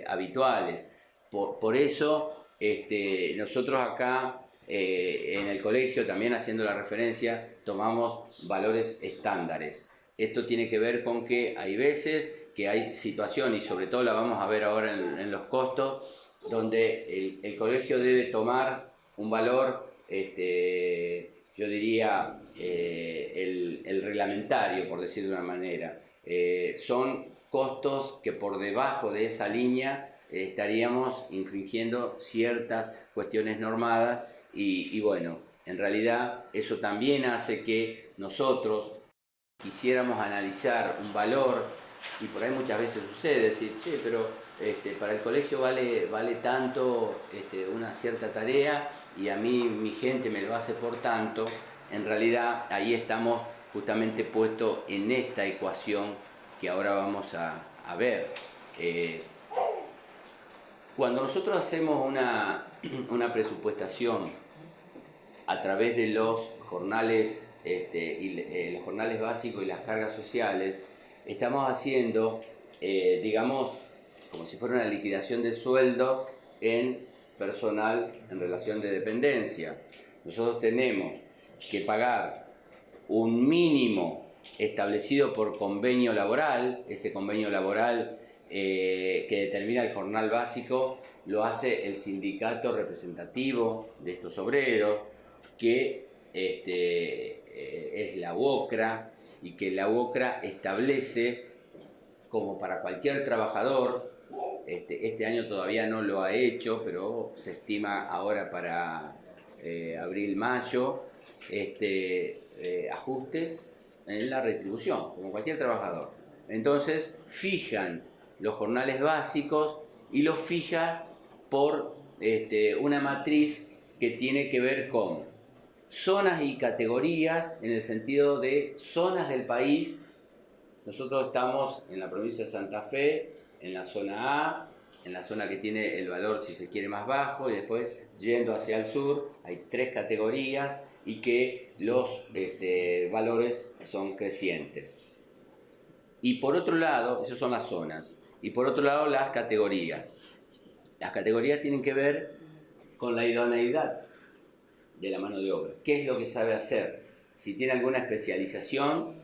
habituales. Por eso nosotros acá en el colegio, también haciendo la referencia, tomamos valores estándares. Esto tiene que ver con que hay veces que hay situaciones, y sobre todo la vamos a ver ahora en los costos, donde el colegio debe tomar un valor, yo diría, el reglamentario, por decir de una manera. Son costos que por debajo de esa línea estaríamos infringiendo ciertas cuestiones normadas y bueno, en realidad eso también hace que nosotros quisiéramos analizar un valor, y por ahí muchas veces sucede decir, che, pero para el colegio vale tanto una cierta tarea y a mí mi gente me lo hace por tanto. En realidad ahí estamos justamente puestos en esta ecuación que ahora vamos a ver. Cuando nosotros hacemos una presupuestación a través de los jornales, los jornales básicos y las cargas sociales, estamos haciendo, digamos, como si fuera una liquidación de sueldo en personal en relación de dependencia. Nosotros tenemos que pagar un mínimo establecido por convenio laboral. Este convenio laboral que determina el jornal básico lo hace el sindicato representativo de estos obreros, que es la UOCRA, y que la UOCRA establece como para cualquier trabajador, este año todavía no lo ha hecho, pero se estima ahora para abril-mayo, ajustes en la retribución, como cualquier trabajador. Entonces fijan los jornales básicos y los fija por una matriz que tiene que ver con zonas y categorías, en el sentido de zonas del país. Nosotros estamos en la provincia de Santa Fe, en la zona A, en la zona que tiene el valor, si se quiere, más bajo, y después yendo hacia el sur hay 3 categorías y que los valores son crecientes. Y por otro lado, esas son las zonas, y por otro lado las categorías. Las categorías tienen que ver con la idoneidad de la mano de obra. ¿Qué es lo que sabe hacer? Si tiene alguna especialización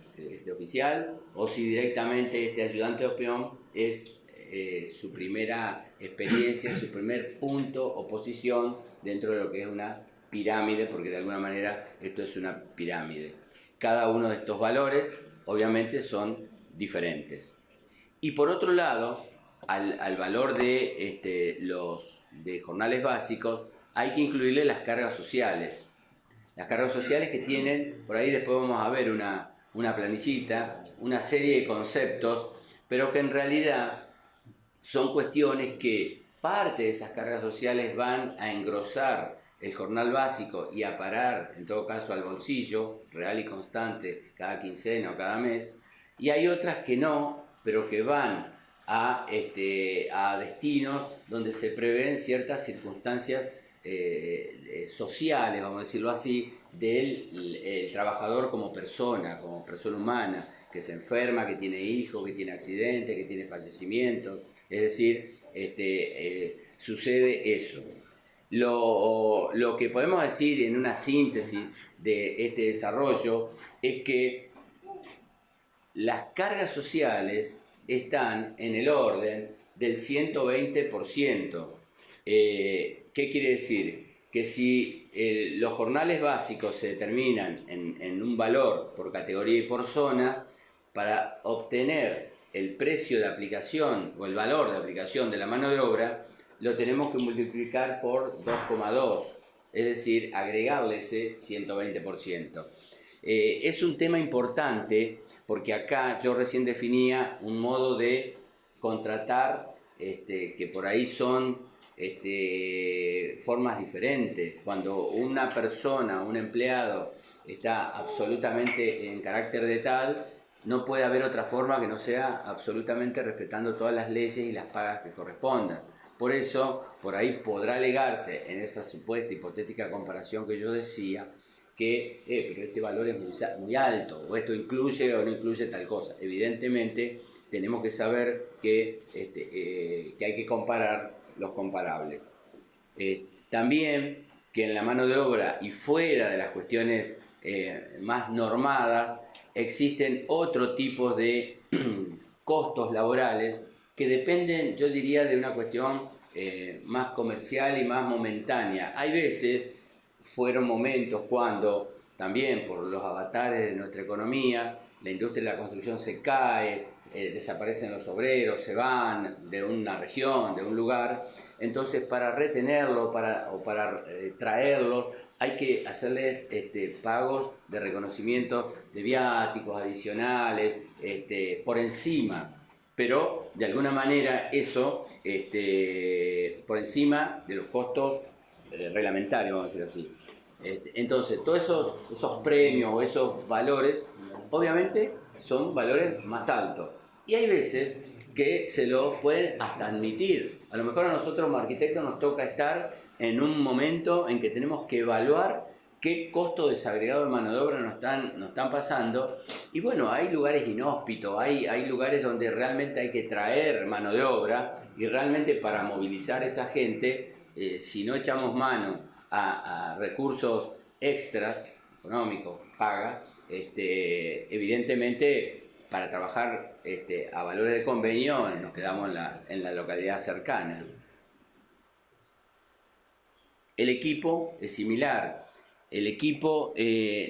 oficial, o si directamente este ayudante de peón es su primera experiencia, su primer punto o posición dentro de lo que es una pirámide, porque de alguna manera esto es una pirámide. Cada uno de estos valores obviamente son diferentes. Y por otro lado, al valor de los de jornales básicos hay que incluirle las cargas sociales. Las cargas sociales que tienen, por ahí después vamos a ver una planillita, una serie de conceptos, pero que en realidad son cuestiones que parte de esas cargas sociales van a engrosar el jornal básico y a parar, en todo caso, al bolsillo real y constante cada quincena o cada mes, y hay otras que no, pero que van a destinos donde se prevén ciertas circunstancias sociales, vamos a decirlo así, del trabajador como persona humana, que se enferma, que tiene hijos, que tiene accidentes, que tiene fallecimientos, es decir, sucede eso. Lo que podemos decir en una síntesis de este desarrollo es que las cargas sociales están en el orden del 120%. ¿Qué quiere decir? Que si los jornales básicos se determinan en un valor por categoría y por zona, para obtener el precio de aplicación o el valor de aplicación de la mano de obra, lo tenemos que multiplicar por 2,2, es decir, agregarle ese 120%. Es un tema importante porque acá yo recién definía un modo de contratar que por ahí son formas diferentes. Cuando una persona, un empleado, está absolutamente en carácter de tal, no puede haber otra forma que no sea absolutamente respetando todas las leyes y las pagas que correspondan. Por eso, por ahí podrá alegarse en esa supuesta hipotética comparación que yo decía, que pero este valor es muy alto, o esto incluye o no incluye tal cosa. Evidentemente, tenemos que saber que hay que comparar los comparables. También que en la mano de obra y fuera de las cuestiones más normadas, existen otro tipo de costos laborales que dependen, yo diría, de una cuestión más comercial y más momentánea. Hay veces, fueron momentos cuando también por los avatares de nuestra economía, la industria de la construcción se cae, desaparecen los obreros, se van de una región, de un lugar. Entonces, para retenerlo o para traerlos, hay que hacerles pagos de reconocimiento de viáticos adicionales por encima, pero de alguna manera eso por encima de los costos reglamentarios, vamos a decir así. Entonces, todos esos premios o esos valores, obviamente, son valores más altos. Y hay veces que se lo pueden hasta admitir. A lo mejor a nosotros como arquitectos nos toca estar en un momento en que tenemos que evaluar qué costo desagregado de mano de obra nos están pasando. Y bueno, hay lugares inhóspitos, hay lugares donde realmente hay que traer mano de obra y realmente para movilizar a esa gente, si no echamos mano a recursos extras, económicos, paga, evidentemente para trabajar a valores de convenio nos quedamos en la localidad cercana. El equipo es similar. El equipo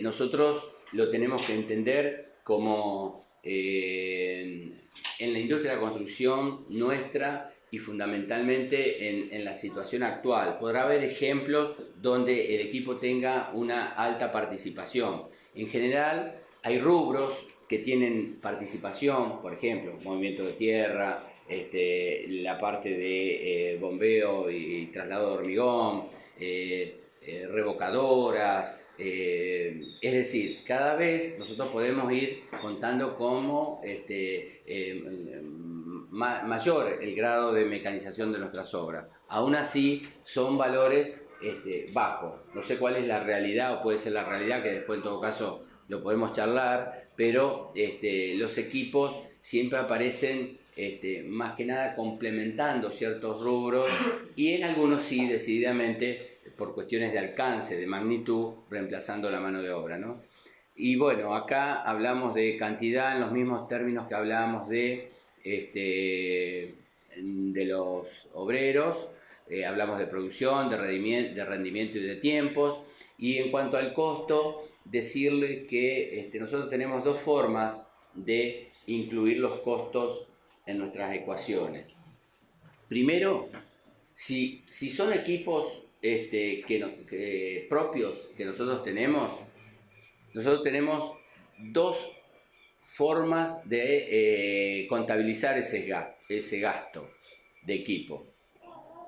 nosotros lo tenemos que entender como en la industria de la construcción nuestra y fundamentalmente en la situación actual. Podrá haber ejemplos donde el equipo tenga una alta participación. En general hay rubros que tienen participación, por ejemplo, movimiento de tierra, la parte de bombeo y traslado de hormigón, revocadoras, es decir, cada vez nosotros podemos ir contando cómo mayor el grado de mecanización de nuestras obras. Aún así son valores bajos. No sé cuál es la realidad, o puede ser la realidad, que después en todo caso lo podemos charlar, pero los equipos siempre aparecen más que nada complementando ciertos rubros y en algunos sí decididamente por cuestiones de alcance, de magnitud, reemplazando la mano de obra, ¿no? Y bueno, acá hablamos de cantidad en los mismos términos que hablábamos de de los obreros, hablamos de producción, de rendimiento y de tiempos. Y en cuanto al costo, decirle que nosotros tenemos dos formas de incluir los costos en nuestras ecuaciones. Primero, si son equipos propios que nosotros tenemos dos formas de contabilizar ese gasto de equipo.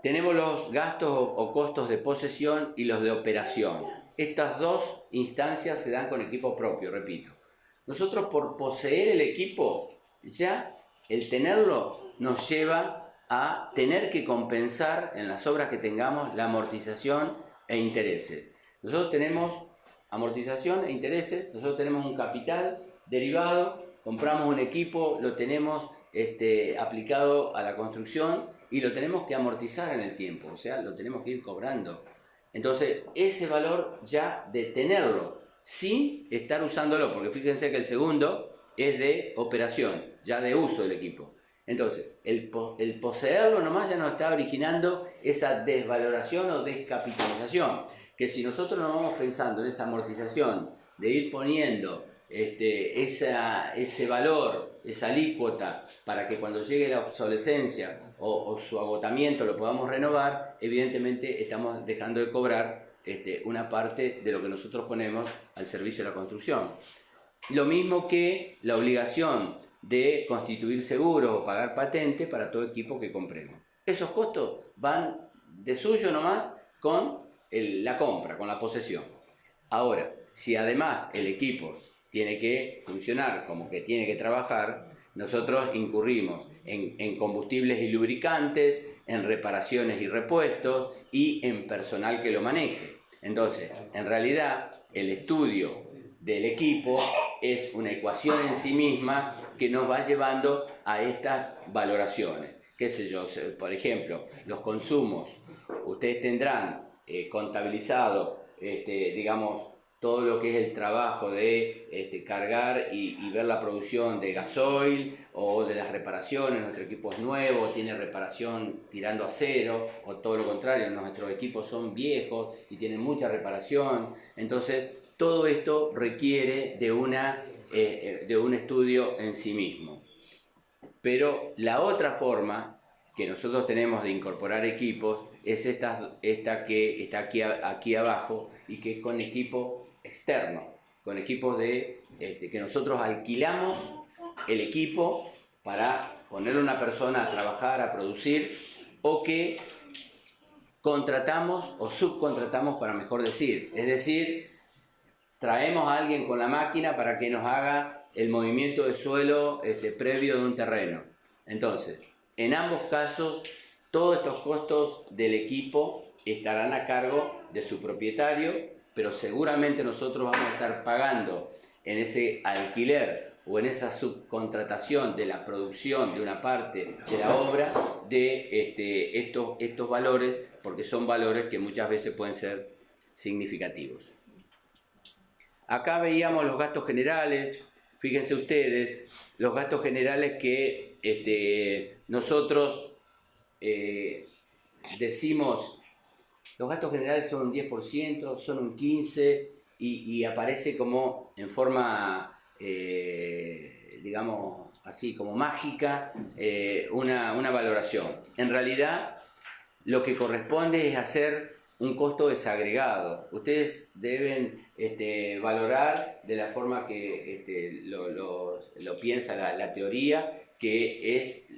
Tenemos los gastos o costos de posesión y los de operación. Estas dos instancias se dan con equipo propio, repito. Nosotros, por poseer el equipo, ya el tenerlo nos lleva a tener que compensar en las obras que tengamos la amortización e intereses. Nosotros tenemos amortización e intereses, nosotros tenemos un capital derivado, compramos un equipo, lo tenemos aplicado a la construcción y lo tenemos que amortizar en el tiempo, o sea, lo tenemos que ir cobrando. Entonces, ese valor ya de tenerlo sin estar usándolo, porque fíjense que el segundo es de operación, ya de uso del equipo. Entonces, el poseerlo nomás ya nos está originando esa desvaloración o descapitalización, que si nosotros nos vamos pensando en esa amortización, de ir poniendo ese valor, esa alícuota, para que cuando llegue la obsolescencia o su agotamiento lo podamos renovar, evidentemente estamos dejando de cobrar una parte de lo que nosotros ponemos al servicio de la construcción. Lo mismo que la obligación de constituir seguros o pagar patente para todo equipo que compremos. Esos costos van de suyo nomás con la compra, con la posesión. Ahora, si además el equipo tiene que funcionar como que tiene que trabajar, nosotros incurrimos en combustibles y lubricantes, en reparaciones y repuestos y en personal que lo maneje. Entonces, en realidad, el estudio del equipo es una ecuación en sí misma que nos va llevando a estas valoraciones. Qué sé yo, por ejemplo, los consumos, ustedes tendrán contabilizado, digamos, todo lo que es el trabajo de cargar y ver la producción de gasoil o de las reparaciones. Nuestro equipo es nuevo, tiene reparación tirando a cero, o todo lo contrario, nuestros equipos son viejos y tienen mucha reparación. Entonces, todo esto requiere de un estudio en sí mismo. Pero la otra forma que nosotros tenemos de incorporar equipos es esta que está aquí abajo, y que es con equipo externo, con equipos que nosotros alquilamos el equipo para ponerle a una persona a trabajar, a producir, o que contratamos o subcontratamos, para mejor decir. Es decir, traemos a alguien con la máquina para que nos haga el movimiento de suelo previo de un terreno. Entonces, en ambos casos, todos estos costos del equipo estarán a cargo de su propietario, pero seguramente nosotros vamos a estar pagando en ese alquiler o en esa subcontratación de la producción de una parte de la obra de estos valores, porque son valores que muchas veces pueden ser significativos. Acá veíamos los gastos generales. Fíjense ustedes, los gastos generales que nosotros decimos, los gastos generales son un 10%, son un 15%, y aparece como en forma, digamos así, como mágica, una valoración. En realidad, lo que corresponde es hacer un costo desagregado. Ustedes deben valorar de la forma que lo piensa la teoría, que es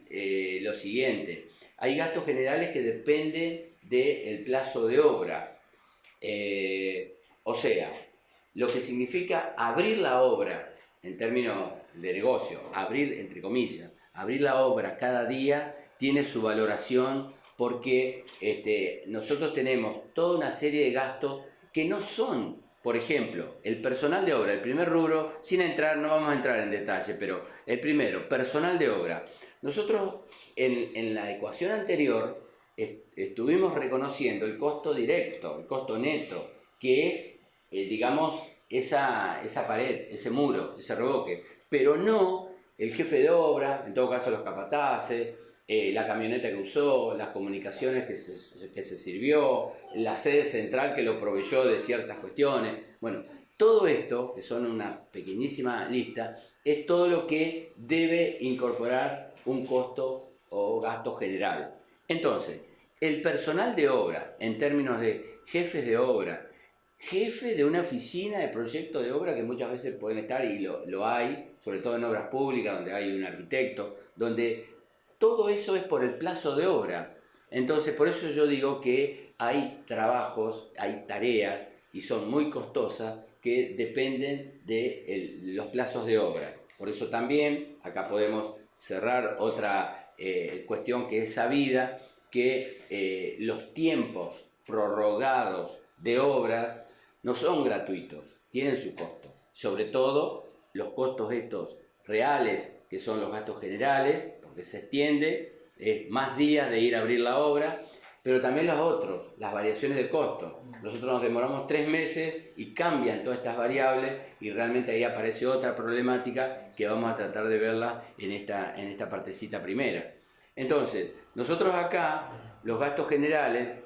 lo siguiente. Hay gastos generales que dependen del plazo de obra. O sea, lo que significa abrir la obra en términos de negocio, abrir entre comillas, abrir la obra cada día tiene su valoración, porque nosotros tenemos toda una serie de gastos que no son, por ejemplo, el personal de obra, el primer rubro, no vamos a entrar en detalle, pero el primero, personal de obra. Nosotros en la ecuación anterior estuvimos reconociendo el costo directo, el costo neto, que es, digamos, esa pared, ese muro, ese revoque, pero no el jefe de obra, en todo caso los capataces, la camioneta que usó, las comunicaciones que se sirvió, la sede central que lo proveyó de ciertas cuestiones. Bueno, todo esto, que son una pequeñísima lista, es todo lo que debe incorporar un costo o gasto general. Entonces, el personal de obra, en términos de jefes de obra, jefe de una oficina de proyecto de obra que muchas veces pueden estar, y lo hay, sobre todo en obras públicas, donde hay un arquitecto, donde todo eso es por el plazo de obra. Entonces, por eso yo digo que hay trabajos, hay tareas, y son muy costosas, que dependen de los plazos de obra. Por eso también, acá podemos cerrar otra cuestión que es sabida, que los tiempos prorrogados de obras no son gratuitos, tienen su costo. Sobre todo los costos estos reales, que son los gastos generales, porque se extiende más días de ir a abrir la obra, pero también los otros, las variaciones de costo. Nosotros nos demoramos 3 meses y cambian todas estas variables, y realmente ahí aparece otra problemática que vamos a tratar de verla en esta partecita primera. Entonces, nosotros acá, los gastos generales,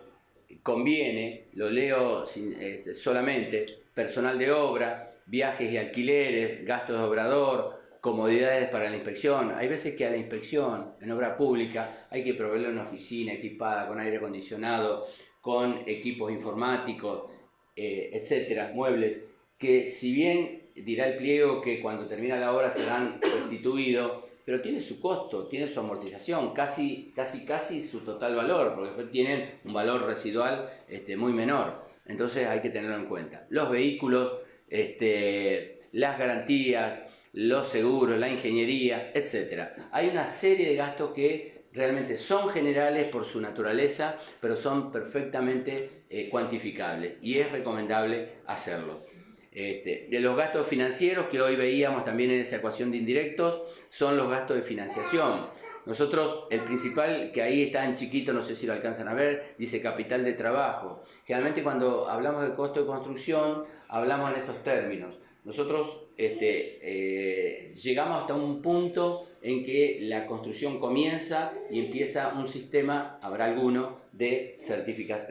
conviene, lo leo solamente, personal de obra, viajes y alquileres, gastos de obrador, comodidades para la inspección. Hay veces que a la inspección en obra pública hay que proveerle una oficina equipada con aire acondicionado, con equipos informáticos, etcétera, muebles, que si bien dirá el pliego que cuando termina la obra serán restituidos, pero tiene su costo, tiene su amortización, casi su total valor, porque después tienen un valor residual muy menor. Entonces hay que tenerlo en cuenta. Los vehículos, las garantías, los seguros, la ingeniería, etc. Hay una serie de gastos que realmente son generales por su naturaleza, pero son perfectamente cuantificables, y es recomendable hacerlo. De los gastos financieros que hoy veíamos también en esa ecuación de indirectos, son los gastos de financiación. Nosotros, el principal, que ahí está en chiquito, no sé si lo alcanzan a ver, dice capital de trabajo. Generalmente cuando hablamos de costo de construcción, hablamos en estos términos. Nosotros llegamos hasta un punto en que la construcción comienza y empieza un sistema, habrá alguno, de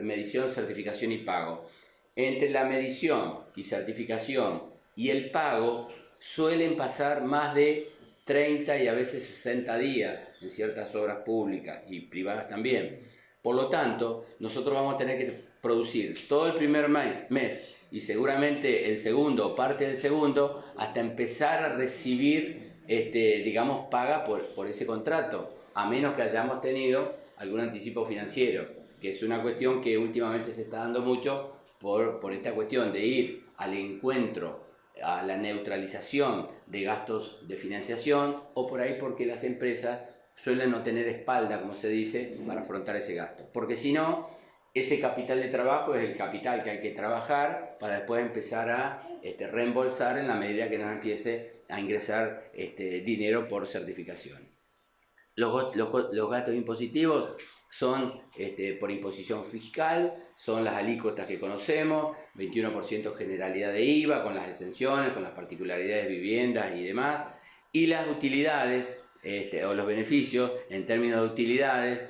medición, certificación y pago. Entre la medición y certificación y el pago suelen pasar más de 30 y a veces 60 días en ciertas obras públicas y privadas también. Por lo tanto, nosotros vamos a tener que producir todo el primer mes y seguramente el segundo o parte del segundo, hasta empezar a recibir, digamos, paga por ese contrato, a menos que hayamos tenido algún anticipo financiero, que es una cuestión que últimamente se está dando mucho por esta cuestión de ir al encuentro, a la neutralización de gastos de financiación, o por ahí porque las empresas suelen no tener espalda, como se dice, para afrontar ese gasto. Porque si no, ese capital de trabajo es el capital que hay que trabajar para después empezar a reembolsar en la medida que nos empiece a ingresar dinero por certificación. Los gastos impositivos son por imposición fiscal, son las alícuotas que conocemos, 21% generalidad de IVA, con las exenciones, con las particularidades de viviendas y demás, y las utilidades o los beneficios en términos de utilidades,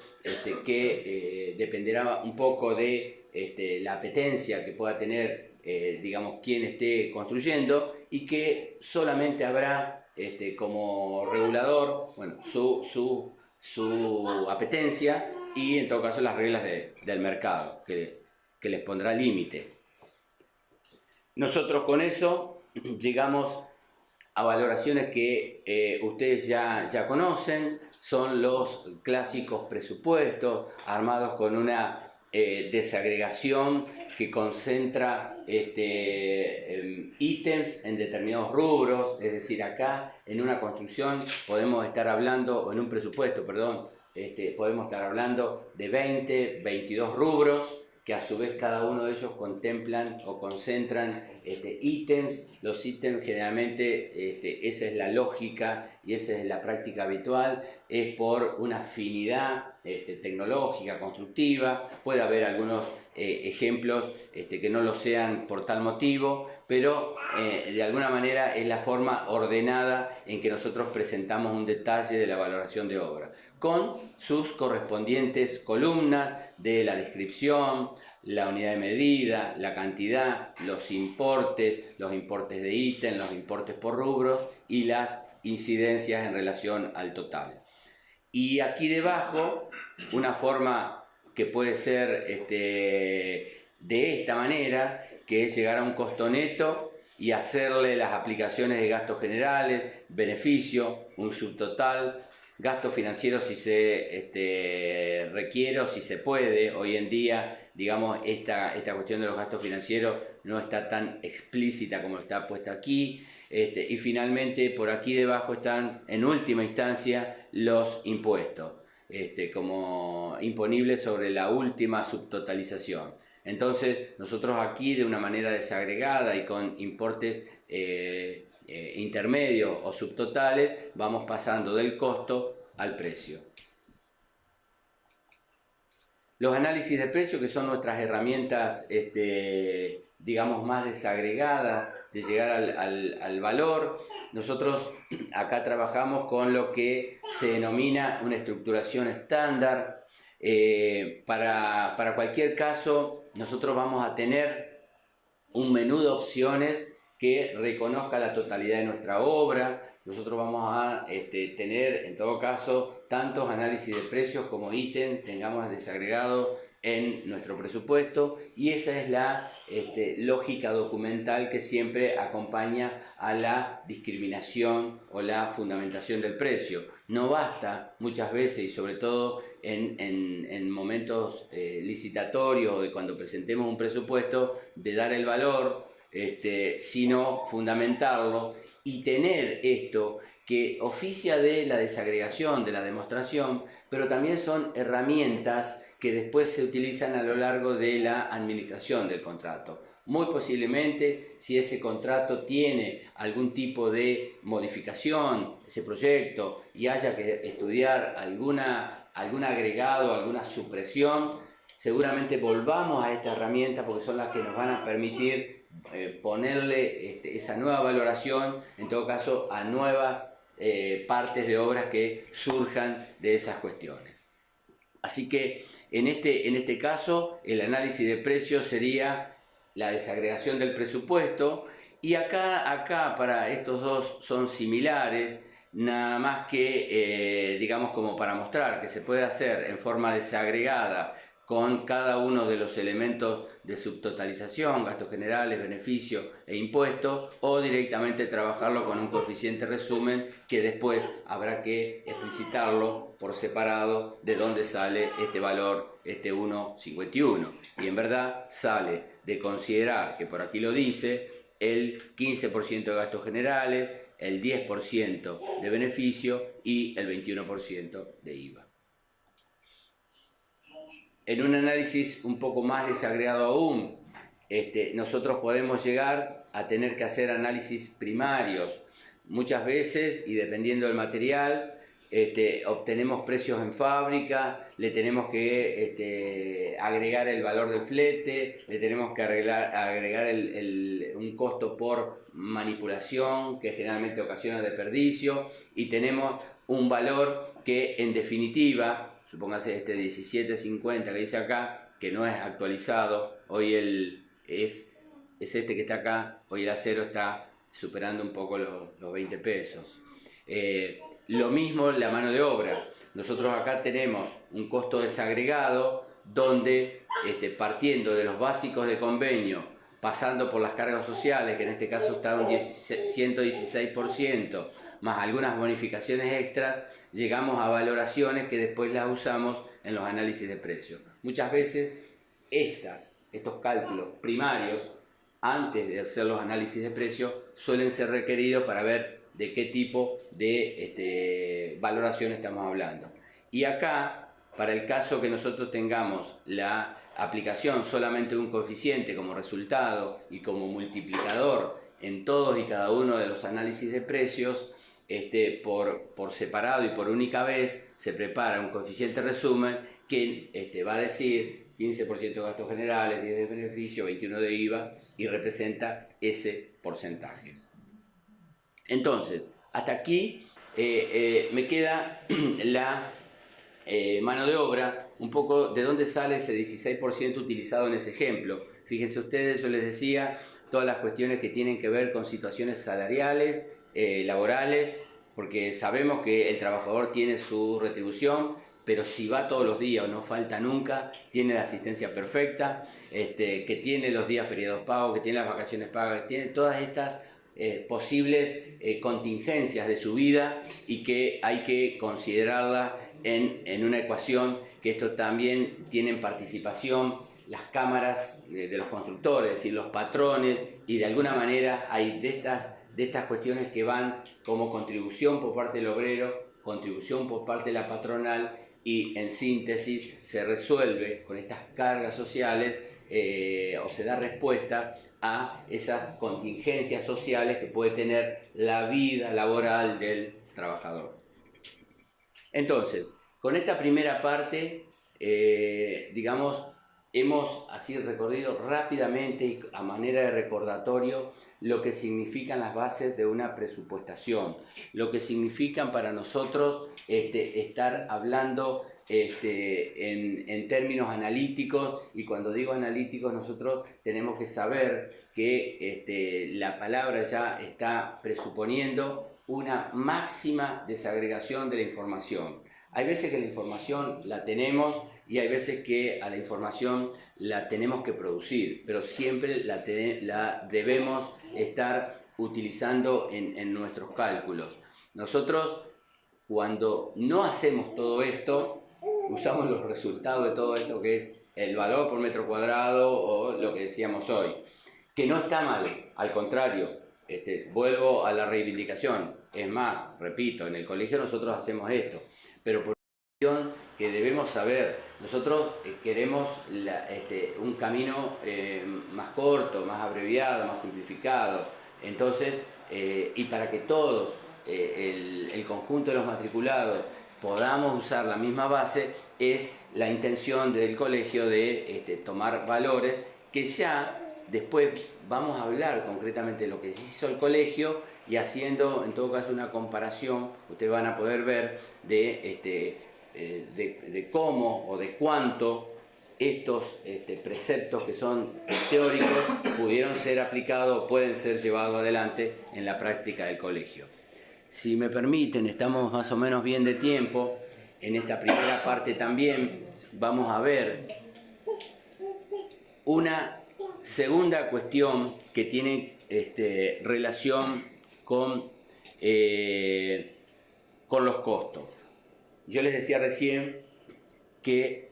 que dependerá un poco de la apetencia que pueda tener, digamos, quien esté construyendo, y que solamente habrá como regulador, bueno, su apetencia, y en todo caso las reglas del mercado, que les pondrá límite. Nosotros con eso llegamos a valoraciones que ustedes ya conocen. Son los clásicos presupuestos armados con una desagregación que concentra ítems en determinados rubros. Es decir, acá en una construcción podemos estar hablando, o en un presupuesto, perdón, podemos estar hablando de 20, 22 rubros, que a su vez cada uno de ellos contemplan o concentran ítems los ítems generalmente, esa es la lógica y esa es la práctica habitual, es por una afinidad tecnológica, constructiva. Puede haber algunos ejemplos que no lo sean por tal motivo, pero de alguna manera es la forma ordenada en que nosotros presentamos un detalle de la valoración de obra, con sus correspondientes columnas de la descripción, la unidad de medida, la cantidad, los importes de ítem, los importes por rubros y las incidencias en relación al total. Y aquí debajo, una forma que puede ser de esta manera, que es llegar a un costo neto y hacerle las aplicaciones de gastos generales, beneficio, un subtotal, gastos financieros si se requiere o si se puede. Hoy en día, digamos, esta cuestión de los gastos financieros no está tan explícita como está puesta aquí. Y finalmente, por aquí debajo están, en última instancia, los impuestos, como imponibles sobre la última subtotalización. Entonces, nosotros aquí, de una manera desagregada y con importes intermedios o subtotales, vamos pasando del costo al precio. Los análisis de precio, que son nuestras herramientas, digamos, más desagregadas de llegar al valor. Nosotros acá trabajamos con lo que se denomina una estructuración estándar. Para cualquier caso, nosotros vamos a tener un menú de opciones que reconozca la totalidad de nuestra obra. Nosotros vamos a tener, en todo caso, tantos análisis de precios como ítem tengamos desagregado en nuestro presupuesto, y esa es la lógica documental que siempre acompaña a la discriminación o la fundamentación del precio. No basta muchas veces, y sobre todo en momentos licitatorios, de cuando presentemos un presupuesto, de dar el valor, sino fundamentarlo y tener esto que oficia de la desagregación, de la demostración, pero también son herramientas que después se utilizan a lo largo de la administración del contrato. Muy posiblemente, si ese contrato tiene algún tipo de modificación, ese proyecto, y haya que estudiar algún agregado, alguna supresión, seguramente volvamos a esta herramienta, porque son las que nos van a permitir ponerle esa nueva valoración, en todo caso, a nuevas partes de obras que surjan de esas cuestiones. Así que en este caso, el análisis de precios sería la desagregación del presupuesto, y acá para estos dos son similares, nada más que, digamos, como para mostrar que se puede hacer en forma desagregada con cada uno de los elementos de subtotalización, gastos generales, beneficios e impuestos, o directamente trabajarlo con un coeficiente resumen que después habrá que explicitarlo por separado de dónde sale este valor, 1,51. Y en verdad sale de considerar, que por aquí lo dice, el 15% de gastos generales, el 10% de beneficio y el 21% de IVA. En un análisis un poco más desagregado aún, nosotros podemos llegar a tener que hacer análisis primarios. Muchas veces, y dependiendo del material, obtenemos precios en fábrica, le tenemos que agregar el valor del flete, le tenemos que agregar un costo por manipulación, que generalmente ocasiona desperdicio, y tenemos un valor que, en definitiva, supóngase 17.50 que dice acá, que no es actualizado, hoy es este que está acá, hoy el acero está superando un poco los 20 pesos. Lo mismo la mano de obra. Nosotros acá tenemos un costo desagregado donde, partiendo de los básicos de convenio, pasando por las cargas sociales, que en este caso está un 116%, más algunas bonificaciones extras, llegamos a valoraciones que después las usamos en los análisis de precios. Muchas veces estos cálculos primarios, antes de hacer los análisis de precios, suelen ser requeridos para ver de qué tipo de valoración estamos hablando. Y acá, para el caso que nosotros tengamos la aplicación solamente de un coeficiente como resultado y como multiplicador en todos y cada uno de los análisis de precios, por separado y por única vez, se prepara un coeficiente resumen que va a decir 15% de gastos generales, 10% de beneficio, 21% de IVA, y representa ese porcentaje. Entonces, hasta aquí me queda la mano de obra, un poco de dónde sale ese 16% utilizado en ese ejemplo. Fíjense ustedes, yo les decía, todas las cuestiones que tienen que ver con situaciones salariales, laborales, porque sabemos que el trabajador tiene su retribución, pero si va todos los días o no falta nunca, tiene la asistencia perfecta, que tiene los días feriados pagos, que tiene las vacaciones pagas, que tiene todas estas posibles contingencias de su vida y que hay que considerarlas en una ecuación, que esto también tienen participación las cámaras de los constructores, es decir, los patrones, y de alguna manera hay de estas cuestiones que van como contribución por parte del obrero, contribución por parte de la patronal, y en síntesis se resuelve con estas cargas sociales o se da respuesta a esas contingencias sociales que puede tener la vida laboral del trabajador. Entonces, con esta primera parte, digamos, hemos así recorrido rápidamente y a manera de recordatorio lo que significan las bases de una presupuestación, lo que significan para nosotros estar hablando en términos analíticos, y cuando digo analíticos nosotros tenemos que saber que la palabra ya está presuponiendo una máxima desagregación de la información. Hay veces que la información la tenemos y hay veces que a la información la tenemos que producir, pero siempre la debemos estar utilizando en nuestros cálculos. Nosotros, cuando no hacemos todo esto, usamos los resultados de todo esto, que es el valor por metro cuadrado o lo que decíamos hoy, que no está mal, al contrario, vuelvo a la reivindicación. Es más, repito, en el colegio nosotros hacemos esto, pero por que debemos saber, nosotros queremos un camino más corto, más abreviado, más simplificado. Entonces, y para que todos, el conjunto de los matriculados, podamos usar la misma base, es la intención del colegio de tomar valores que ya después vamos a hablar concretamente de lo que hizo el colegio, y haciendo en todo caso una comparación, ustedes van a poder ver de cómo o de cuánto estos preceptos que son teóricos pudieron ser aplicados, pueden ser llevados adelante en la práctica del colegio. Si me permiten, estamos más o menos bien de tiempo. En esta primera parte también vamos a ver una segunda cuestión que tiene relación con los costos. Yo les decía recién que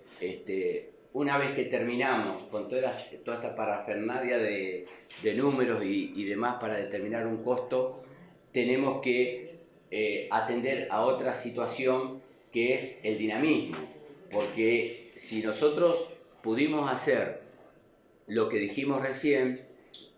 una vez que terminamos con toda esta parafernalia de números y demás para determinar un costo, tenemos que atender a otra situación, que es el dinamismo, porque si nosotros pudimos hacer lo que dijimos recién,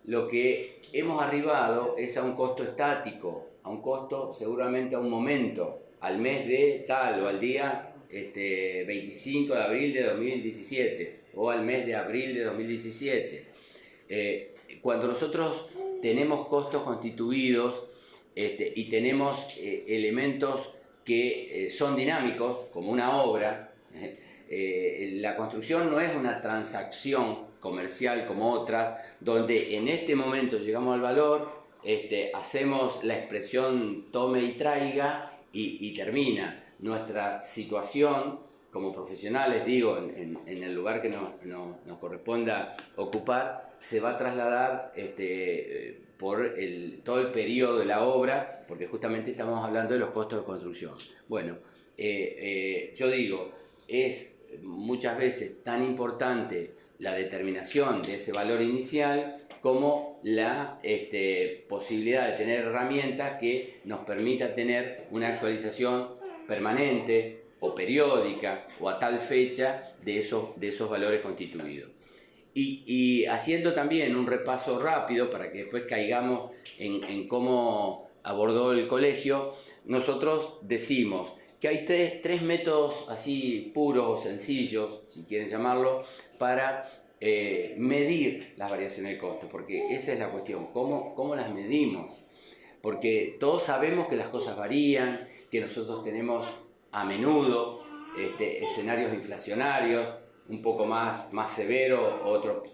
lo que hemos arribado es a un costo estático, a un costo seguramente a un momento, al mes de tal o al día 25 de abril de 2017 o al mes de abril de 2017. Cuando nosotros tenemos costos constituidos y tenemos elementos que son dinámicos, como una obra, la construcción no es una transacción comercial como otras, donde en este momento llegamos al valor, hacemos la expresión tome y traiga y termina. Nuestra situación como profesionales, digo, en el lugar que nos corresponda ocupar, se va a trasladar por todo el periodo de la obra, porque justamente estamos hablando de los costos de construcción. Bueno, yo digo, es muchas veces tan importante la determinación de ese valor inicial como la posibilidad de tener herramientas que nos permita tener una actualización permanente o periódica o a tal fecha de esos valores constituidos. Y haciendo también un repaso rápido para que después caigamos en cómo abordó el colegio, nosotros decimos que hay tres métodos así puros o sencillos, si quieren llamarlo, para medir las variaciones de costo, porque esa es la cuestión, ¿cómo las medimos? Porque todos sabemos que las cosas varían, que nosotros tenemos a menudo escenarios inflacionarios, un poco más severos, otros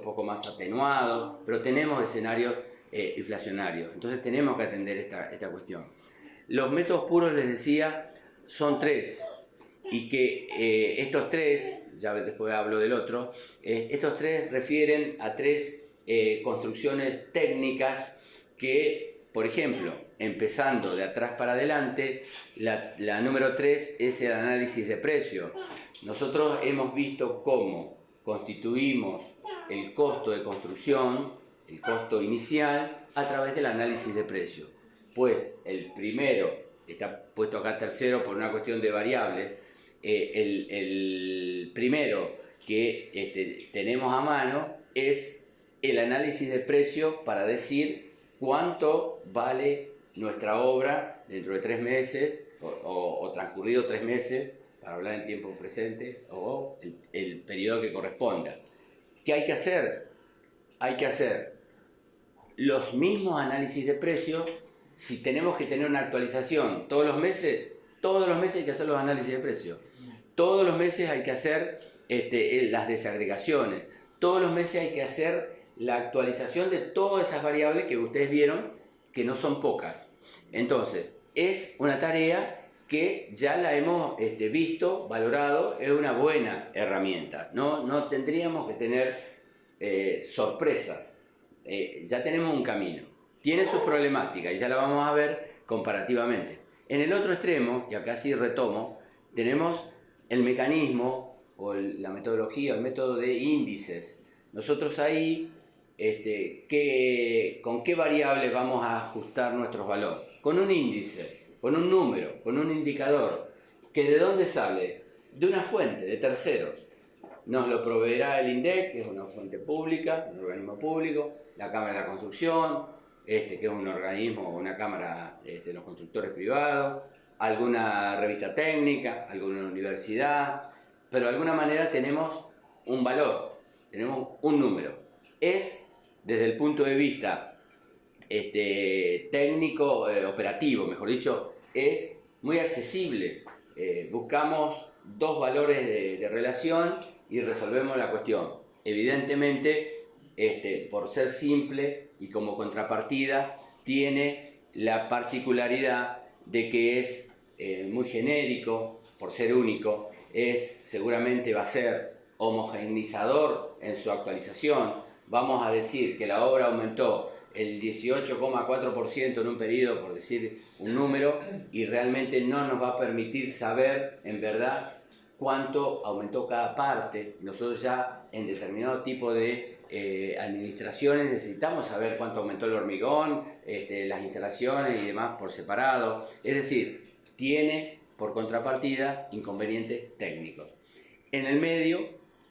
poco más atenuados, pero tenemos escenarios inflacionarios. Entonces tenemos que atender esta cuestión. Los métodos puros, les decía, son tres, y que estos tres, ya después hablo del otro, estos tres refieren a tres construcciones técnicas que, por ejemplo, empezando de atrás para adelante, la número 3 es el análisis de precio. Nosotros hemos visto cómo constituimos el costo de construcción, el costo inicial, a través del análisis de precio. Pues el primero, está puesto acá tercero por una cuestión de variables, el primero que tenemos a mano es el análisis de precio para decir cuánto vale nuestra obra dentro de 3 meses o transcurrido 3 meses, para hablar en tiempo presente, o el periodo que corresponda. ¿Qué hay que hacer? Hay que hacer los mismos análisis de precio. Si tenemos que tener una actualización todos los meses hay que hacer los análisis de precio. Todos los meses hay que hacer las desagregaciones. Todos los meses hay que hacer la actualización de todas esas variables que ustedes vieron, que no son pocas. Entonces, es una tarea que ya la hemos visto, valorado, es una buena herramienta. No tendríamos que tener sorpresas. Ya tenemos un camino. Tiene sus problemáticas y ya la vamos a ver comparativamente. En el otro extremo, y acá sí retomo, tenemos el mecanismo o la metodología, el método de índices. Nosotros ahí, ¿con qué variables vamos a ajustar nuestros valores? Con un índice, con un número, con un indicador, que ¿de dónde sale? De una fuente, de terceros. Nos lo proveerá el INDEC, que es una fuente pública, un organismo público, la Cámara de la Construcción, que es un organismo, una cámara de los constructores privados, alguna revista técnica, alguna universidad, pero de alguna manera tenemos un valor, tenemos un número. Es, desde el punto de vista técnico, operativo, mejor dicho, es muy accesible. Buscamos dos valores de relación y resolvemos la cuestión. Evidentemente, por ser simple y como contrapartida, tiene la particularidad de que es muy genérico, por ser único, seguramente va a ser homogeneizador en su actualización. Vamos a decir que la obra aumentó el 18,4% en un periodo, por decir un número, y realmente no nos va a permitir saber en verdad cuánto aumentó cada parte. Nosotros ya en determinado tipo de administraciones necesitamos saber cuánto aumentó el hormigón, las instalaciones y demás por separado. Es decir, tiene por contrapartida inconvenientes técnicos. En el medio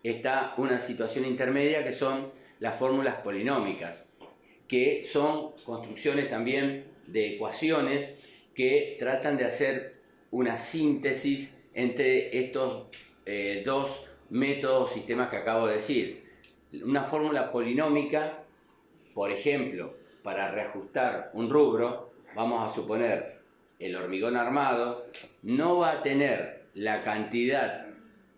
está una situación intermedia que son las fórmulas polinómicas, que son construcciones también de ecuaciones que tratan de hacer una síntesis entre estos dos métodos, sistemas que acabo de decir. Una fórmula polinómica, por ejemplo, para reajustar un rubro, vamos a suponer el hormigón armado, no va a tener la cantidad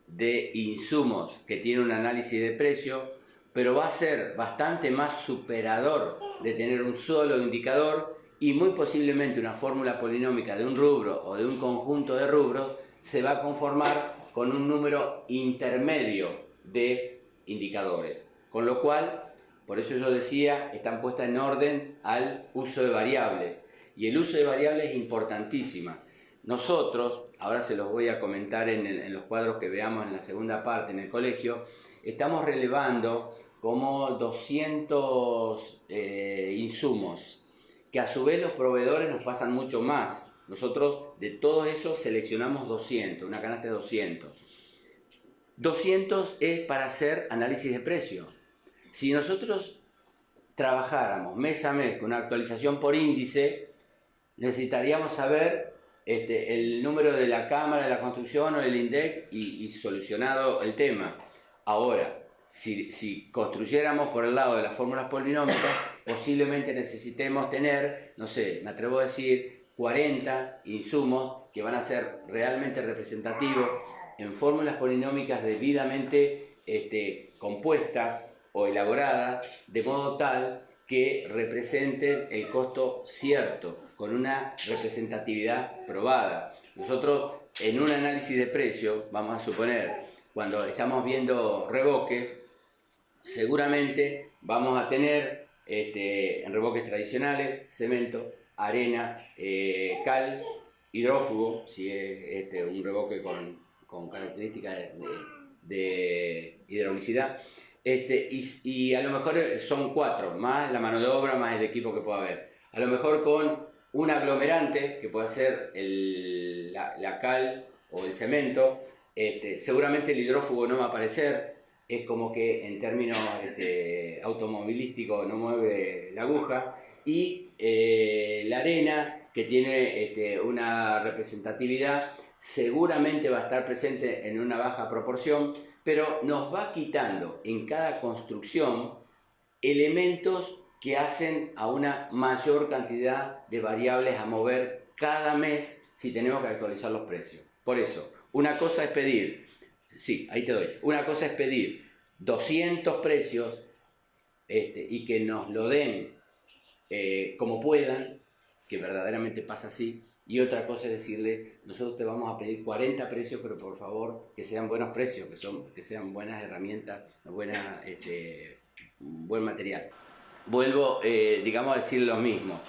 de insumos que tiene un análisis de precio, pero va a ser bastante más superador de tener un solo indicador, y muy posiblemente una fórmula polinómica de un rubro o de un conjunto de rubros se va a conformar con un número intermedio de indicadores. Con lo cual, por eso yo decía, están puestas en orden al uso de variables. Y el uso de variables es importantísima. Nosotros, ahora se los voy a comentar en los cuadros que veamos en la segunda parte en el colegio, estamos relevando como 200 insumos, que a su vez los proveedores nos pasan mucho más. Nosotros de todos esos seleccionamos 200, una canasta de 200. 200 es para hacer análisis de precio. Si nosotros trabajáramos mes a mes con una actualización por índice, necesitaríamos saber el número de la Cámara de la Construcción o el INDEC y solucionado el tema. Ahora, si construyéramos por el lado de las fórmulas polinómicas, posiblemente necesitemos tener, no sé, me atrevo a decir, 40 insumos que van a ser realmente representativos en fórmulas polinómicas debidamente compuestas o elaboradas de modo tal que representen el costo cierto, con una representatividad probada. Nosotros en un análisis de precio, vamos a suponer, cuando estamos viendo revoques, seguramente vamos a tener en revoques tradicionales, cemento, arena, cal, hidrófugo, si es un revoque con características de hidraulicidad, y a lo mejor son 4, más la mano de obra, más el equipo que pueda haber. A lo mejor con un aglomerante, que puede ser la cal o el cemento, seguramente el hidrófugo no va a aparecer, es como que en términos automovilísticos no mueve la aguja, y la arena, que tiene una representatividad, seguramente va a estar presente en una baja proporción, pero nos va quitando en cada construcción elementos que hacen a una mayor cantidad de variables a mover cada mes si tenemos que actualizar los precios. Por eso, una cosa es pedir, sí, ahí te doy, una cosa es pedir 200 precios y que nos lo den como puedan, que verdaderamente pasa así, y otra cosa es decirle, nosotros te vamos a pedir 40 precios, pero por favor que sean buenos precios, que sean buenas herramientas, buen material. Vuelvo, digamos, a decir lo mismo.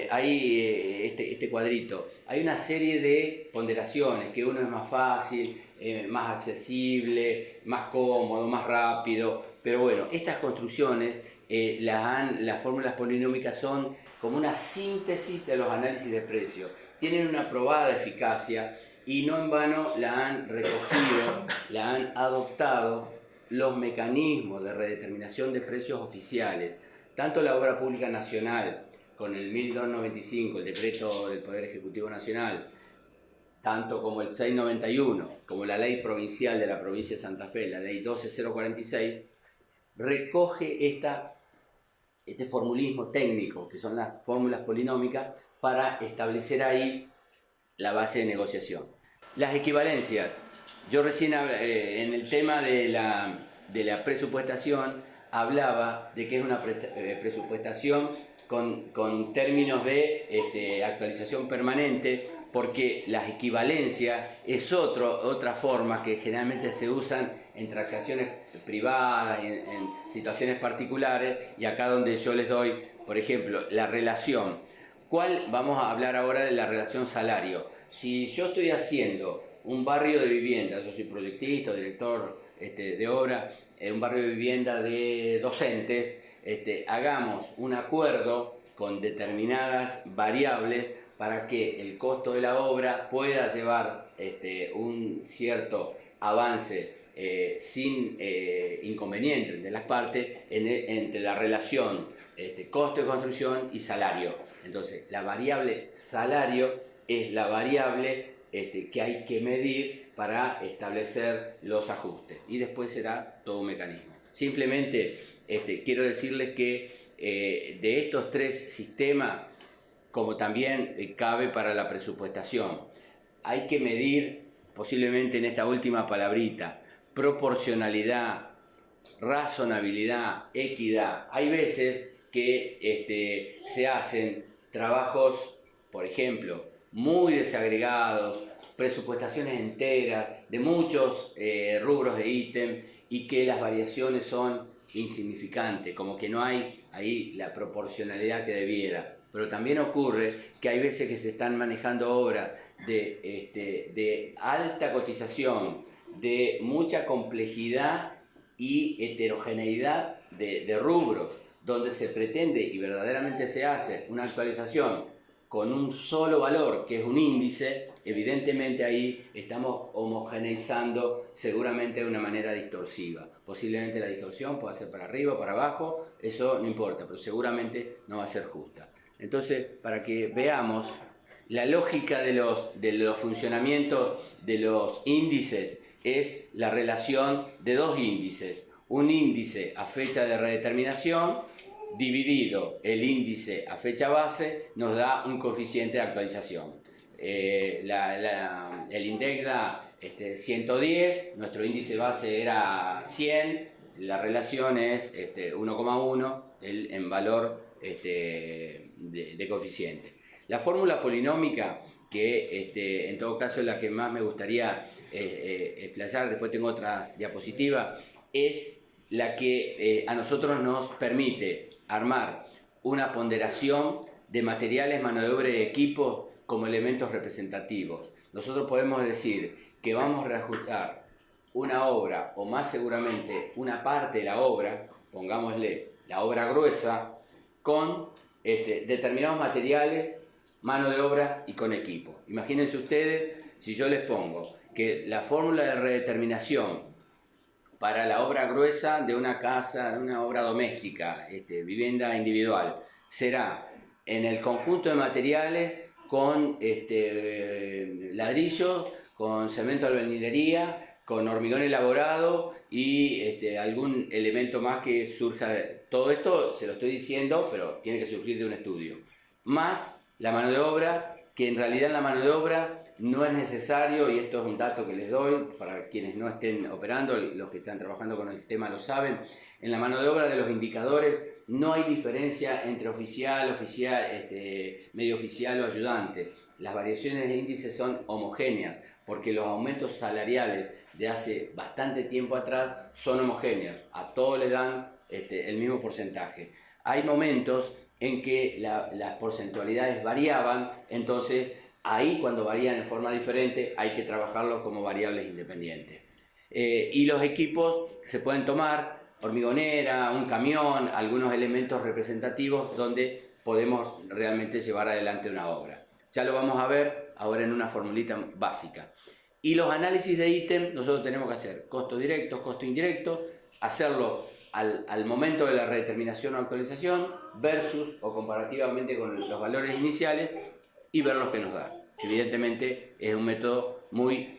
Hay este cuadrito, hay una serie de ponderaciones, que uno es más fácil, más accesible, más cómodo, más rápido, pero bueno, estas construcciones, las fórmulas polinómicas son como una síntesis de los análisis de precios, tienen una probada eficacia y no en vano la han recogido, la han adoptado los mecanismos de redeterminación de precios oficiales, tanto la Obra Pública Nacional, con el 1295, el decreto del Poder Ejecutivo Nacional, tanto como el 691, como la ley provincial de la provincia de Santa Fe, la ley 12046, recoge este formulismo técnico, que son las fórmulas polinómicas, para establecer ahí la base de negociación. Las equivalencias. Yo recién en el tema de la presupuestación hablaba de que es una presupuestación con términos de actualización permanente, porque las equivalencias es otra forma que generalmente se usan en transacciones privadas, en situaciones particulares, y acá donde yo les doy, por ejemplo, la relación. Vamos a hablar ahora de la relación salario. Si yo estoy haciendo un barrio de vivienda, yo soy proyectista, director de obra, un barrio de vivienda de docentes, hagamos un acuerdo con determinadas variables para que el costo de la obra pueda llevar un cierto avance sin inconveniente de las partes entre la relación costo de construcción y salario. Entonces, la variable salario es la variable que hay que medir para establecer los ajustes, y después será todo un mecanismo. Simplemente quiero decirles que de estos 3 sistemas, como también cabe para la presupuestación, hay que medir, posiblemente en esta última palabrita, proporcionalidad, razonabilidad, equidad. Hay veces que se hacen trabajos, por ejemplo, muy desagregados, presupuestaciones enteras de muchos rubros de ítem, y que las variaciones son insignificantes, como que no hay ahí la proporcionalidad que debiera. Pero también ocurre que hay veces que se están manejando obras de alta cotización, de mucha complejidad y heterogeneidad de rubros, donde se pretende y verdaderamente se hace una actualización con un solo valor, que es un índice, evidentemente ahí estamos homogeneizando seguramente de una manera distorsiva. Posiblemente la distorsión pueda ser para arriba o para abajo, eso no importa, pero seguramente no va a ser justa. Entonces, para que veamos la lógica de los funcionamientos de los índices, es la relación de dos índices. Un índice a fecha de redeterminación dividido el índice a fecha base nos da un coeficiente de actualización. El INDEC da 110, nuestro índice base era 100, la relación es 1,1 en valor de coeficiente. La fórmula polinómica, que en todo caso es la que más me gustaría explayar, después tengo otras diapositivas, es la que a nosotros nos permite armar una ponderación de materiales, mano de obra y equipos como elementos representativos. Nosotros podemos decir que vamos a reajustar una obra, o más seguramente una parte de la obra, pongámosle la obra gruesa, con determinados materiales, mano de obra y con equipo. Imagínense ustedes si yo les pongo que la fórmula de redeterminación para la obra gruesa de una casa, de una obra doméstica, vivienda individual, será en el conjunto de materiales con ladrillos, con cemento de albañilería, con hormigón elaborado y algún elemento más que surja. Todo esto se lo estoy diciendo, pero tiene que surgir de un estudio. Más la mano de obra, que en realidad en la mano de obra no es necesario, y esto es un dato que les doy para quienes no estén operando, los que están trabajando con el tema lo saben, en la mano de obra de los indicadores no hay diferencia entre oficial, medio oficial o ayudante. Las variaciones de índice son homogéneas, porque los aumentos salariales de hace bastante tiempo atrás son homogéneos, a todos le dan el mismo porcentaje. Hay momentos en que las porcentualidades variaban, entonces ahí cuando varían en forma diferente hay que trabajarlos como variables independientes. Y los equipos se pueden tomar, hormigonera, un camión, algunos elementos representativos donde podemos realmente llevar adelante una obra. Ya lo vamos a ver ahora en una formulita básica. Y los análisis de ítem nosotros tenemos que hacer costo directo, costo indirecto, hacerlo al momento de la redeterminación o actualización versus o comparativamente con los valores iniciales y ver lo que nos da. Evidentemente es un método muy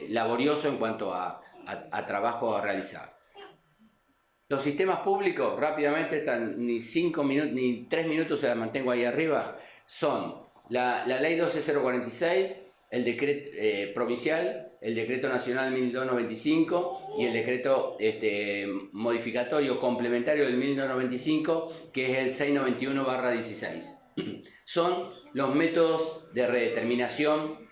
laborioso en cuanto a trabajo a realizar. Los sistemas públicos, rápidamente, están ni 5 minutos, ni 3 minutos se las mantengo ahí arriba, son la ley 12046, el decreto provincial, el decreto nacional 1295 y el decreto modificatorio complementario del 1295, que es el 691/16. Son los métodos de redeterminación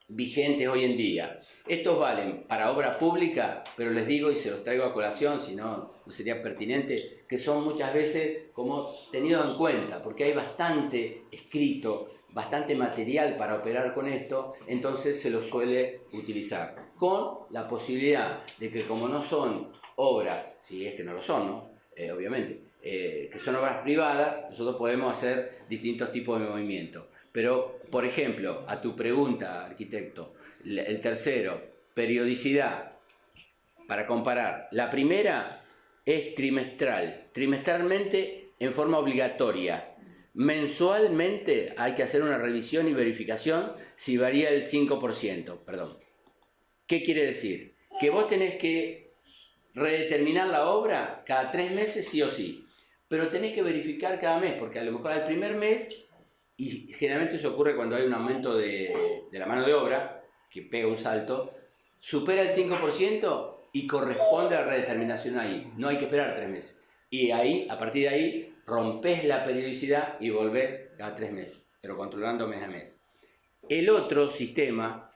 vigentes hoy en día. Estos valen para obra pública, pero les digo y se los traigo a colación, si no, no sería pertinente, que son muchas veces como tenidos en cuenta, porque hay bastante escrito, bastante material para operar con esto, entonces se los suele utilizar, con la posibilidad de que como no son obras, si es que no lo son, ¿no? Obviamente, que son obras privadas, nosotros podemos hacer distintos tipos de movimientos. Pero, por ejemplo, a tu pregunta, arquitecto, el tercero, periodicidad, para comparar. La primera es trimestral, trimestralmente en forma obligatoria. Mensualmente hay que hacer una revisión y verificación si varía el 5%. Perdón. ¿Qué quiere decir? Que vos tenés que redeterminar la obra cada 3 meses sí o sí, pero tenés que verificar cada mes, porque a lo mejor al primer mes, y generalmente eso ocurre cuando hay un aumento de la mano de obra, que pega un salto, supera el 5% y corresponde a la redeterminación ahí. No hay que esperar 3 meses. Y ahí, a partir de ahí, rompes la periodicidad y volvés cada 3 meses, pero controlando mes a mes. El otro sistema,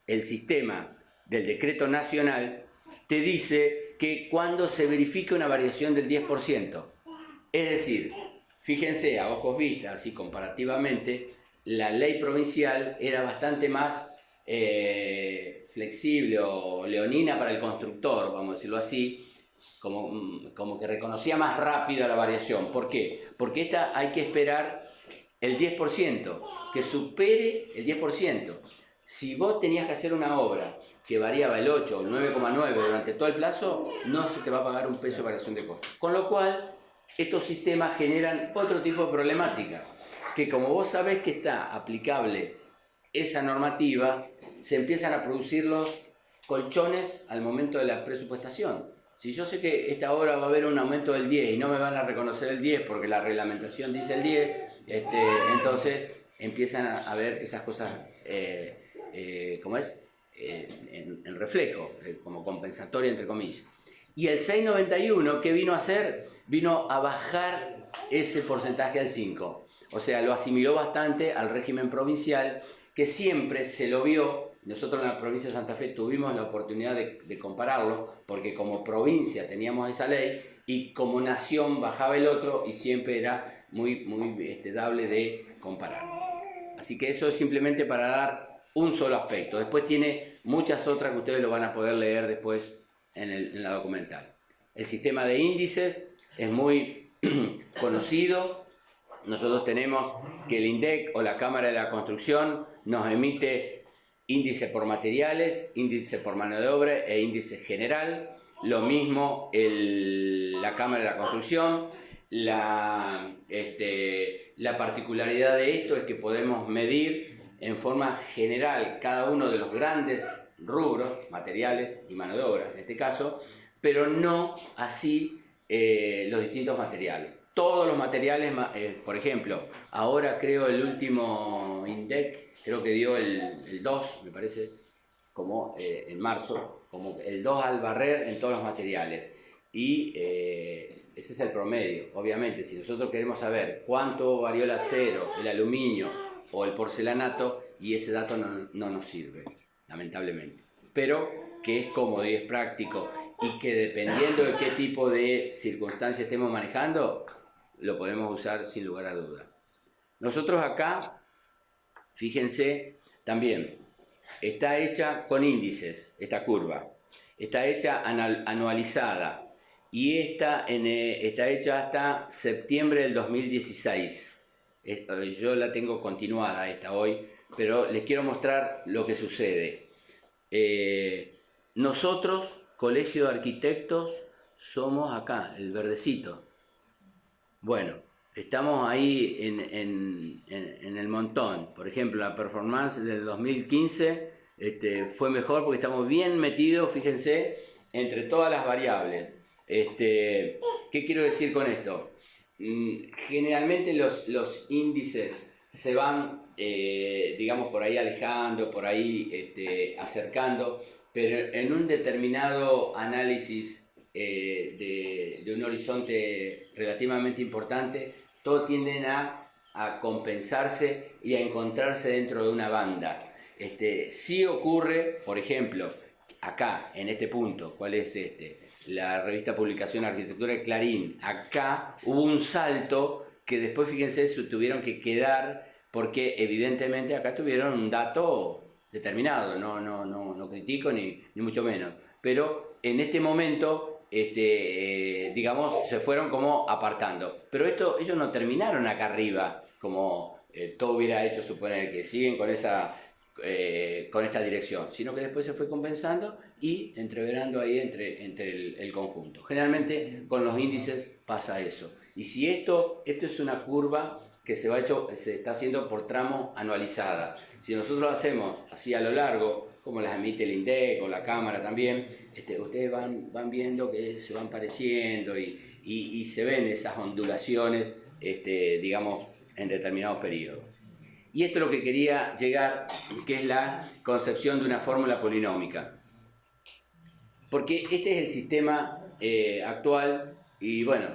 el sistema del decreto nacional, te dice que cuando se verifica una variación del 10%, es decir, fíjense, a ojos vistas, así comparativamente, la ley provincial era bastante más flexible o leonina para el constructor, vamos a decirlo así, como que reconocía más rápido la variación. ¿Por qué? Porque esta hay que esperar el 10%, que supere el 10%. Si vos tenías que hacer una obra que variaba el 8 o el 9,9 durante todo el plazo, no se te va a pagar un peso de variación de costos. Con lo cual, estos sistemas generan otro tipo de problemática, que como vos sabés que está aplicable esa normativa, se empiezan a producir los colchones al momento de la presupuestación. Si yo sé que esta obra va a haber un aumento del 10 y no me van a reconocer el 10 porque la reglamentación dice el 10, entonces empiezan a ver esas cosas, ¿cómo es? En reflejo, como compensatoria entre comillas. Y el 691, ¿qué vino a hacer? Vino a bajar ese porcentaje al 5. O sea, lo asimiló bastante al régimen provincial, que siempre se lo vio. Nosotros en la provincia de Santa Fe tuvimos la oportunidad de compararlo, porque como provincia teníamos esa ley y como nación bajaba el otro y siempre era muy dable de comparar. Así que eso es simplemente para dar un solo aspecto. Después tiene muchas otras que ustedes lo van a poder leer después en la documental. El sistema de índices es muy conocido. Nosotros tenemos que el INDEC o la Cámara de la Construcción nos emite índice por materiales, índice por mano de obra e índice general. Lo mismo la Cámara de la Construcción. La particularidad de esto es que podemos medir en forma general cada uno de los grandes rubros, materiales y mano de obra en este caso, pero no así los distintos materiales. Todos los materiales, por ejemplo, ahora creo el último INDEC, creo que dio el 2, me parece, como en marzo, como el 2 al barrer en todos los materiales. Y ese es el promedio. Obviamente, si nosotros queremos saber cuánto varió el acero, el aluminio o el porcelanato, y ese dato no nos sirve, lamentablemente. Pero que es cómodo y es práctico, y que dependiendo de qué tipo de circunstancias estemos manejando, lo podemos usar sin lugar a duda. Nosotros acá, fíjense, también está hecha con índices, esta curva. Está hecha anualizada y está hecha hasta septiembre del 2016. Yo la tengo continuada esta hoy, pero les quiero mostrar lo que sucede. Nosotros, Colegio de Arquitectos, somos acá, el verdecito. Bueno, estamos ahí en el montón. Por ejemplo, la performance del 2015 fue mejor porque estamos bien metidos, fíjense, entre todas las variables. ¿Qué quiero decir con esto? Generalmente los índices se van, digamos, por ahí alejando, por ahí acercando, pero en un determinado análisis de un horizonte relativamente importante, todos tienden a compensarse y a encontrarse dentro de una banda. Sí ocurre, por ejemplo, acá, en este punto, ¿cuál es la revista Publicación Arquitectura de Clarín? Acá hubo un salto que después, fíjense, se tuvieron que quedar porque evidentemente acá tuvieron un dato determinado, no critico ni mucho menos, pero en este momento digamos, se fueron como apartando. Pero ellos no terminaron acá arriba, como todo hubiera hecho suponer, que siguen con esta dirección, sino que después se fue compensando y entreverando ahí entre el conjunto. Generalmente con los índices pasa eso. Y si esto es una curva que se está haciendo por tramo anualizada. Si nosotros lo hacemos así a lo largo, como las emite el INDEC o la Cámara también, ustedes van viendo que se van pareciendo y se ven esas ondulaciones, digamos, en determinados periodos. Y esto es lo que quería llegar, que es la concepción de una fórmula polinómica. Porque este es el sistema actual y bueno,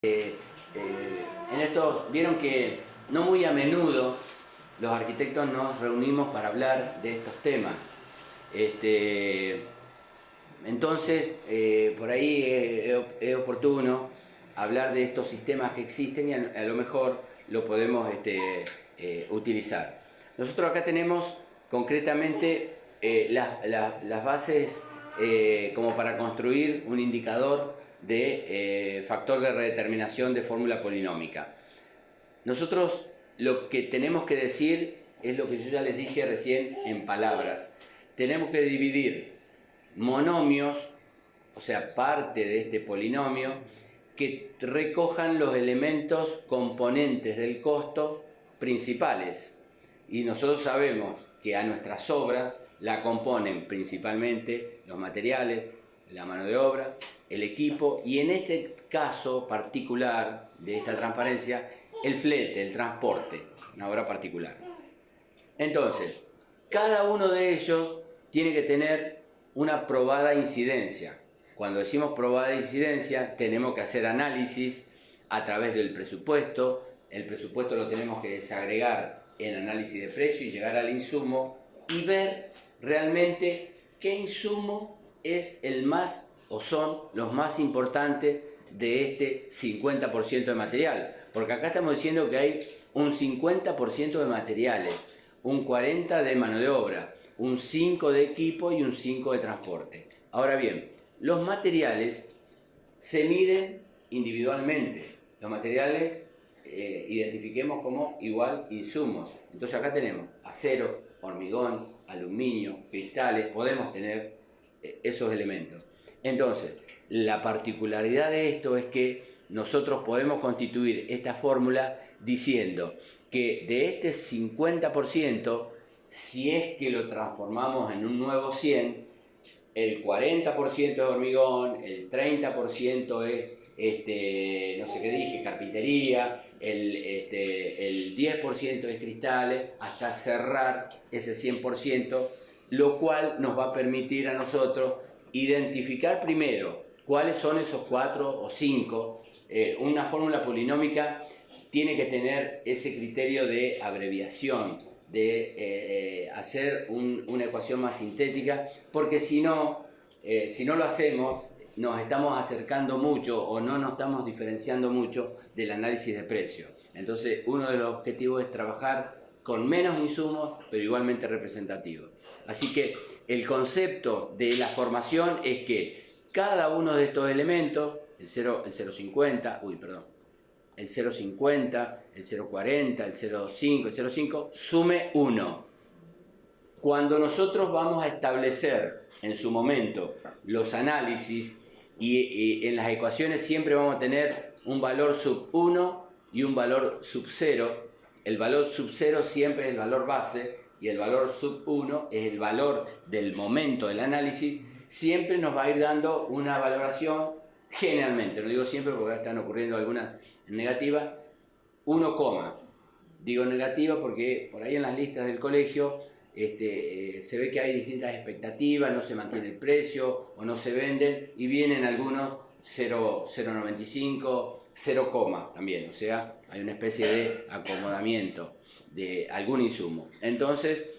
en esto vieron que no muy a menudo los arquitectos nos reunimos para hablar de estos temas. Entonces, por ahí es oportuno hablar de estos sistemas que existen y a lo mejor lo podemos utilizar. Nosotros acá tenemos concretamente las bases como para construir un indicador de factor de redeterminación de fórmula polinómica. Nosotros lo que tenemos que decir es lo que yo ya les dije recién en palabras. Tenemos que dividir monomios, o sea, parte de este polinomio, que recojan los elementos componentes del costo principales. Y nosotros sabemos que a nuestras obras la componen principalmente los materiales, la mano de obra, el equipo y en este caso particular de esta transparencia, el flete, el transporte, una obra particular. Entonces, cada uno de ellos tiene que tener una probada incidencia. Cuando decimos probada incidencia, tenemos que hacer análisis a través del presupuesto. El presupuesto lo tenemos que desagregar en análisis de precio y llegar al insumo y ver realmente qué insumo es el más o son los más importantes de este 50% de material. Porque acá estamos diciendo que hay un 50% de materiales, un 40% de mano de obra, un 5% de equipo y un 5% de transporte. Ahora bien, los materiales se miden individualmente. Los materiales identifiquemos como igual insumos. Entonces acá tenemos acero, hormigón, aluminio, cristales, podemos tener esos elementos. Entonces, la particularidad de esto es que nosotros podemos constituir esta fórmula diciendo que de este 50%, si es que lo transformamos en un nuevo 100, el 40% es hormigón, el 30% es, no sé qué dije, carpintería, el 10% es cristales, hasta cerrar ese 100%, lo cual nos va a permitir a nosotros identificar primero cuáles son esos 4 o 5. Una fórmula polinómica tiene que tener ese criterio de abreviación, de hacer una ecuación más sintética, porque si no lo hacemos, nos estamos acercando mucho o no nos estamos diferenciando mucho del análisis de precio. Entonces, uno de los objetivos es trabajar con menos insumos, pero igualmente representativos. Así que el concepto de la formación es que cada uno de estos elementos, el 0,50, el 0,40, el 0,5, el 0,5, sume 1. Cuando nosotros vamos a establecer en su momento los análisis y en las ecuaciones siempre vamos a tener un valor sub 1 y un valor sub 0. El valor sub 0 siempre es el valor base y el valor sub 1 es el valor del momento del análisis. Siempre nos va a ir dando una valoración, generalmente, lo digo siempre porque están ocurriendo algunas negativas, 1, digo negativa porque por ahí en las listas del colegio se ve que hay distintas expectativas, no se mantiene el precio o no se venden y vienen algunos 0,95, 0, también, o sea, hay una especie de acomodamiento de algún insumo. Entonces,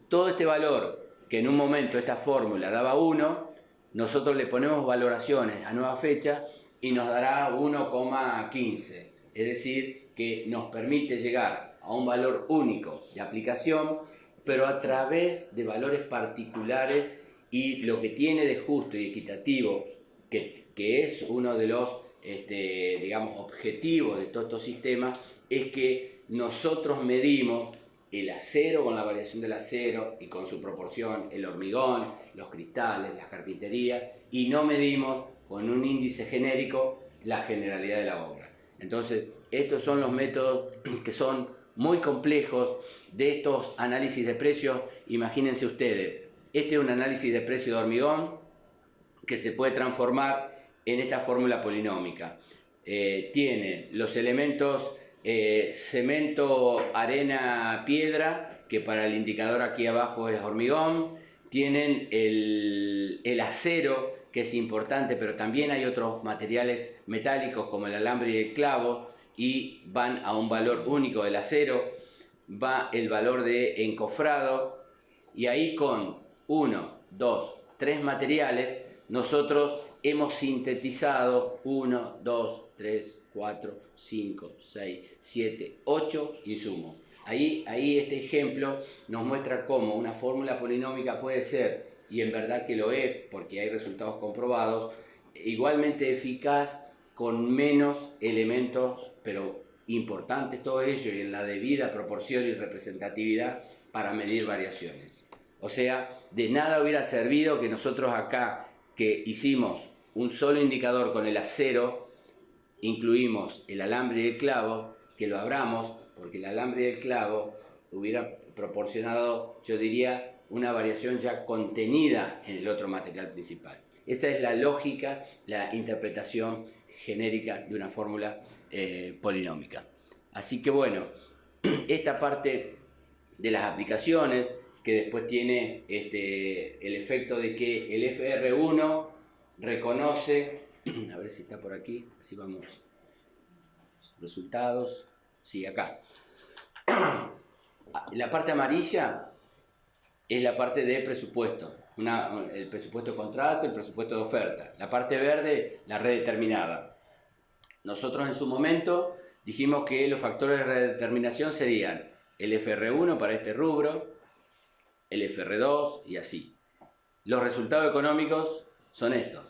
todo este valor que en un momento esta fórmula daba 1, nosotros le ponemos valoraciones a nueva fecha y nos dará 1,15, es decir, que nos permite llegar a un valor único de aplicación, pero a través de valores particulares, y lo que tiene de justo y equitativo, que es uno de los digamos, objetivos de todos estos sistemas, es que nosotros medimos el acero con la variación del acero y con su proporción, el hormigón, los cristales, las carpinterías, y no medimos con un índice genérico la generalidad de la obra. Entonces, estos son los métodos que son muy complejos de estos análisis de precios. Imagínense ustedes, este es un análisis de precio de hormigón que se puede transformar en esta fórmula polinómica. Tiene los elementos cemento, arena, piedra, que para el indicador aquí abajo es hormigón. Tienen el acero, que es importante, pero también hay otros materiales metálicos como el alambre y el clavo, y van a un valor único del acero. Va el valor de encofrado, y ahí con 1, 2, 3 materiales nosotros hemos sintetizado 1, 2, 3, 4, 5, 6, 7, 8 insumos. Ahí este ejemplo nos muestra cómo una fórmula polinómica puede ser, y en verdad que lo es porque hay resultados comprobados, igualmente eficaz con menos elementos, pero importantes todos ellos y en la debida proporción y representatividad para medir variaciones. O sea, de nada hubiera servido que nosotros acá, que hicimos un solo indicador con el acero, incluimos el alambre y el clavo, que lo abramos, porque el alambre y el clavo hubiera proporcionado, yo diría, una variación ya contenida en el otro material principal. Esa es la lógica, la interpretación genérica de una fórmula polinómica. Así que bueno, esta parte de las aplicaciones, que después tiene el efecto de que el FR1 reconoce, a ver si está por aquí, así vamos, resultados, sí, acá. La parte amarilla es la parte de presupuesto, el presupuesto de contrato, el presupuesto de oferta. La parte verde, la redeterminada. Nosotros en su momento dijimos que los factores de redeterminación serían el FR1 para este rubro, el FR2 y así. Los resultados económicos son estos.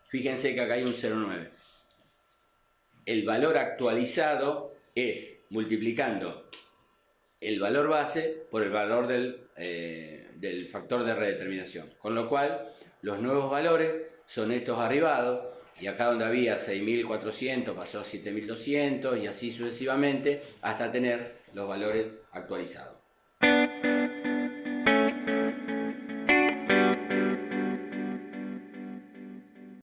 Fíjense que acá hay un 0,9. El valor actualizado es multiplicando el valor base por el valor del factor de redeterminación. Con lo cual, los nuevos valores son estos arribados, y acá donde había 6.400 pasó a 7.200 y así sucesivamente hasta tener los valores actualizados.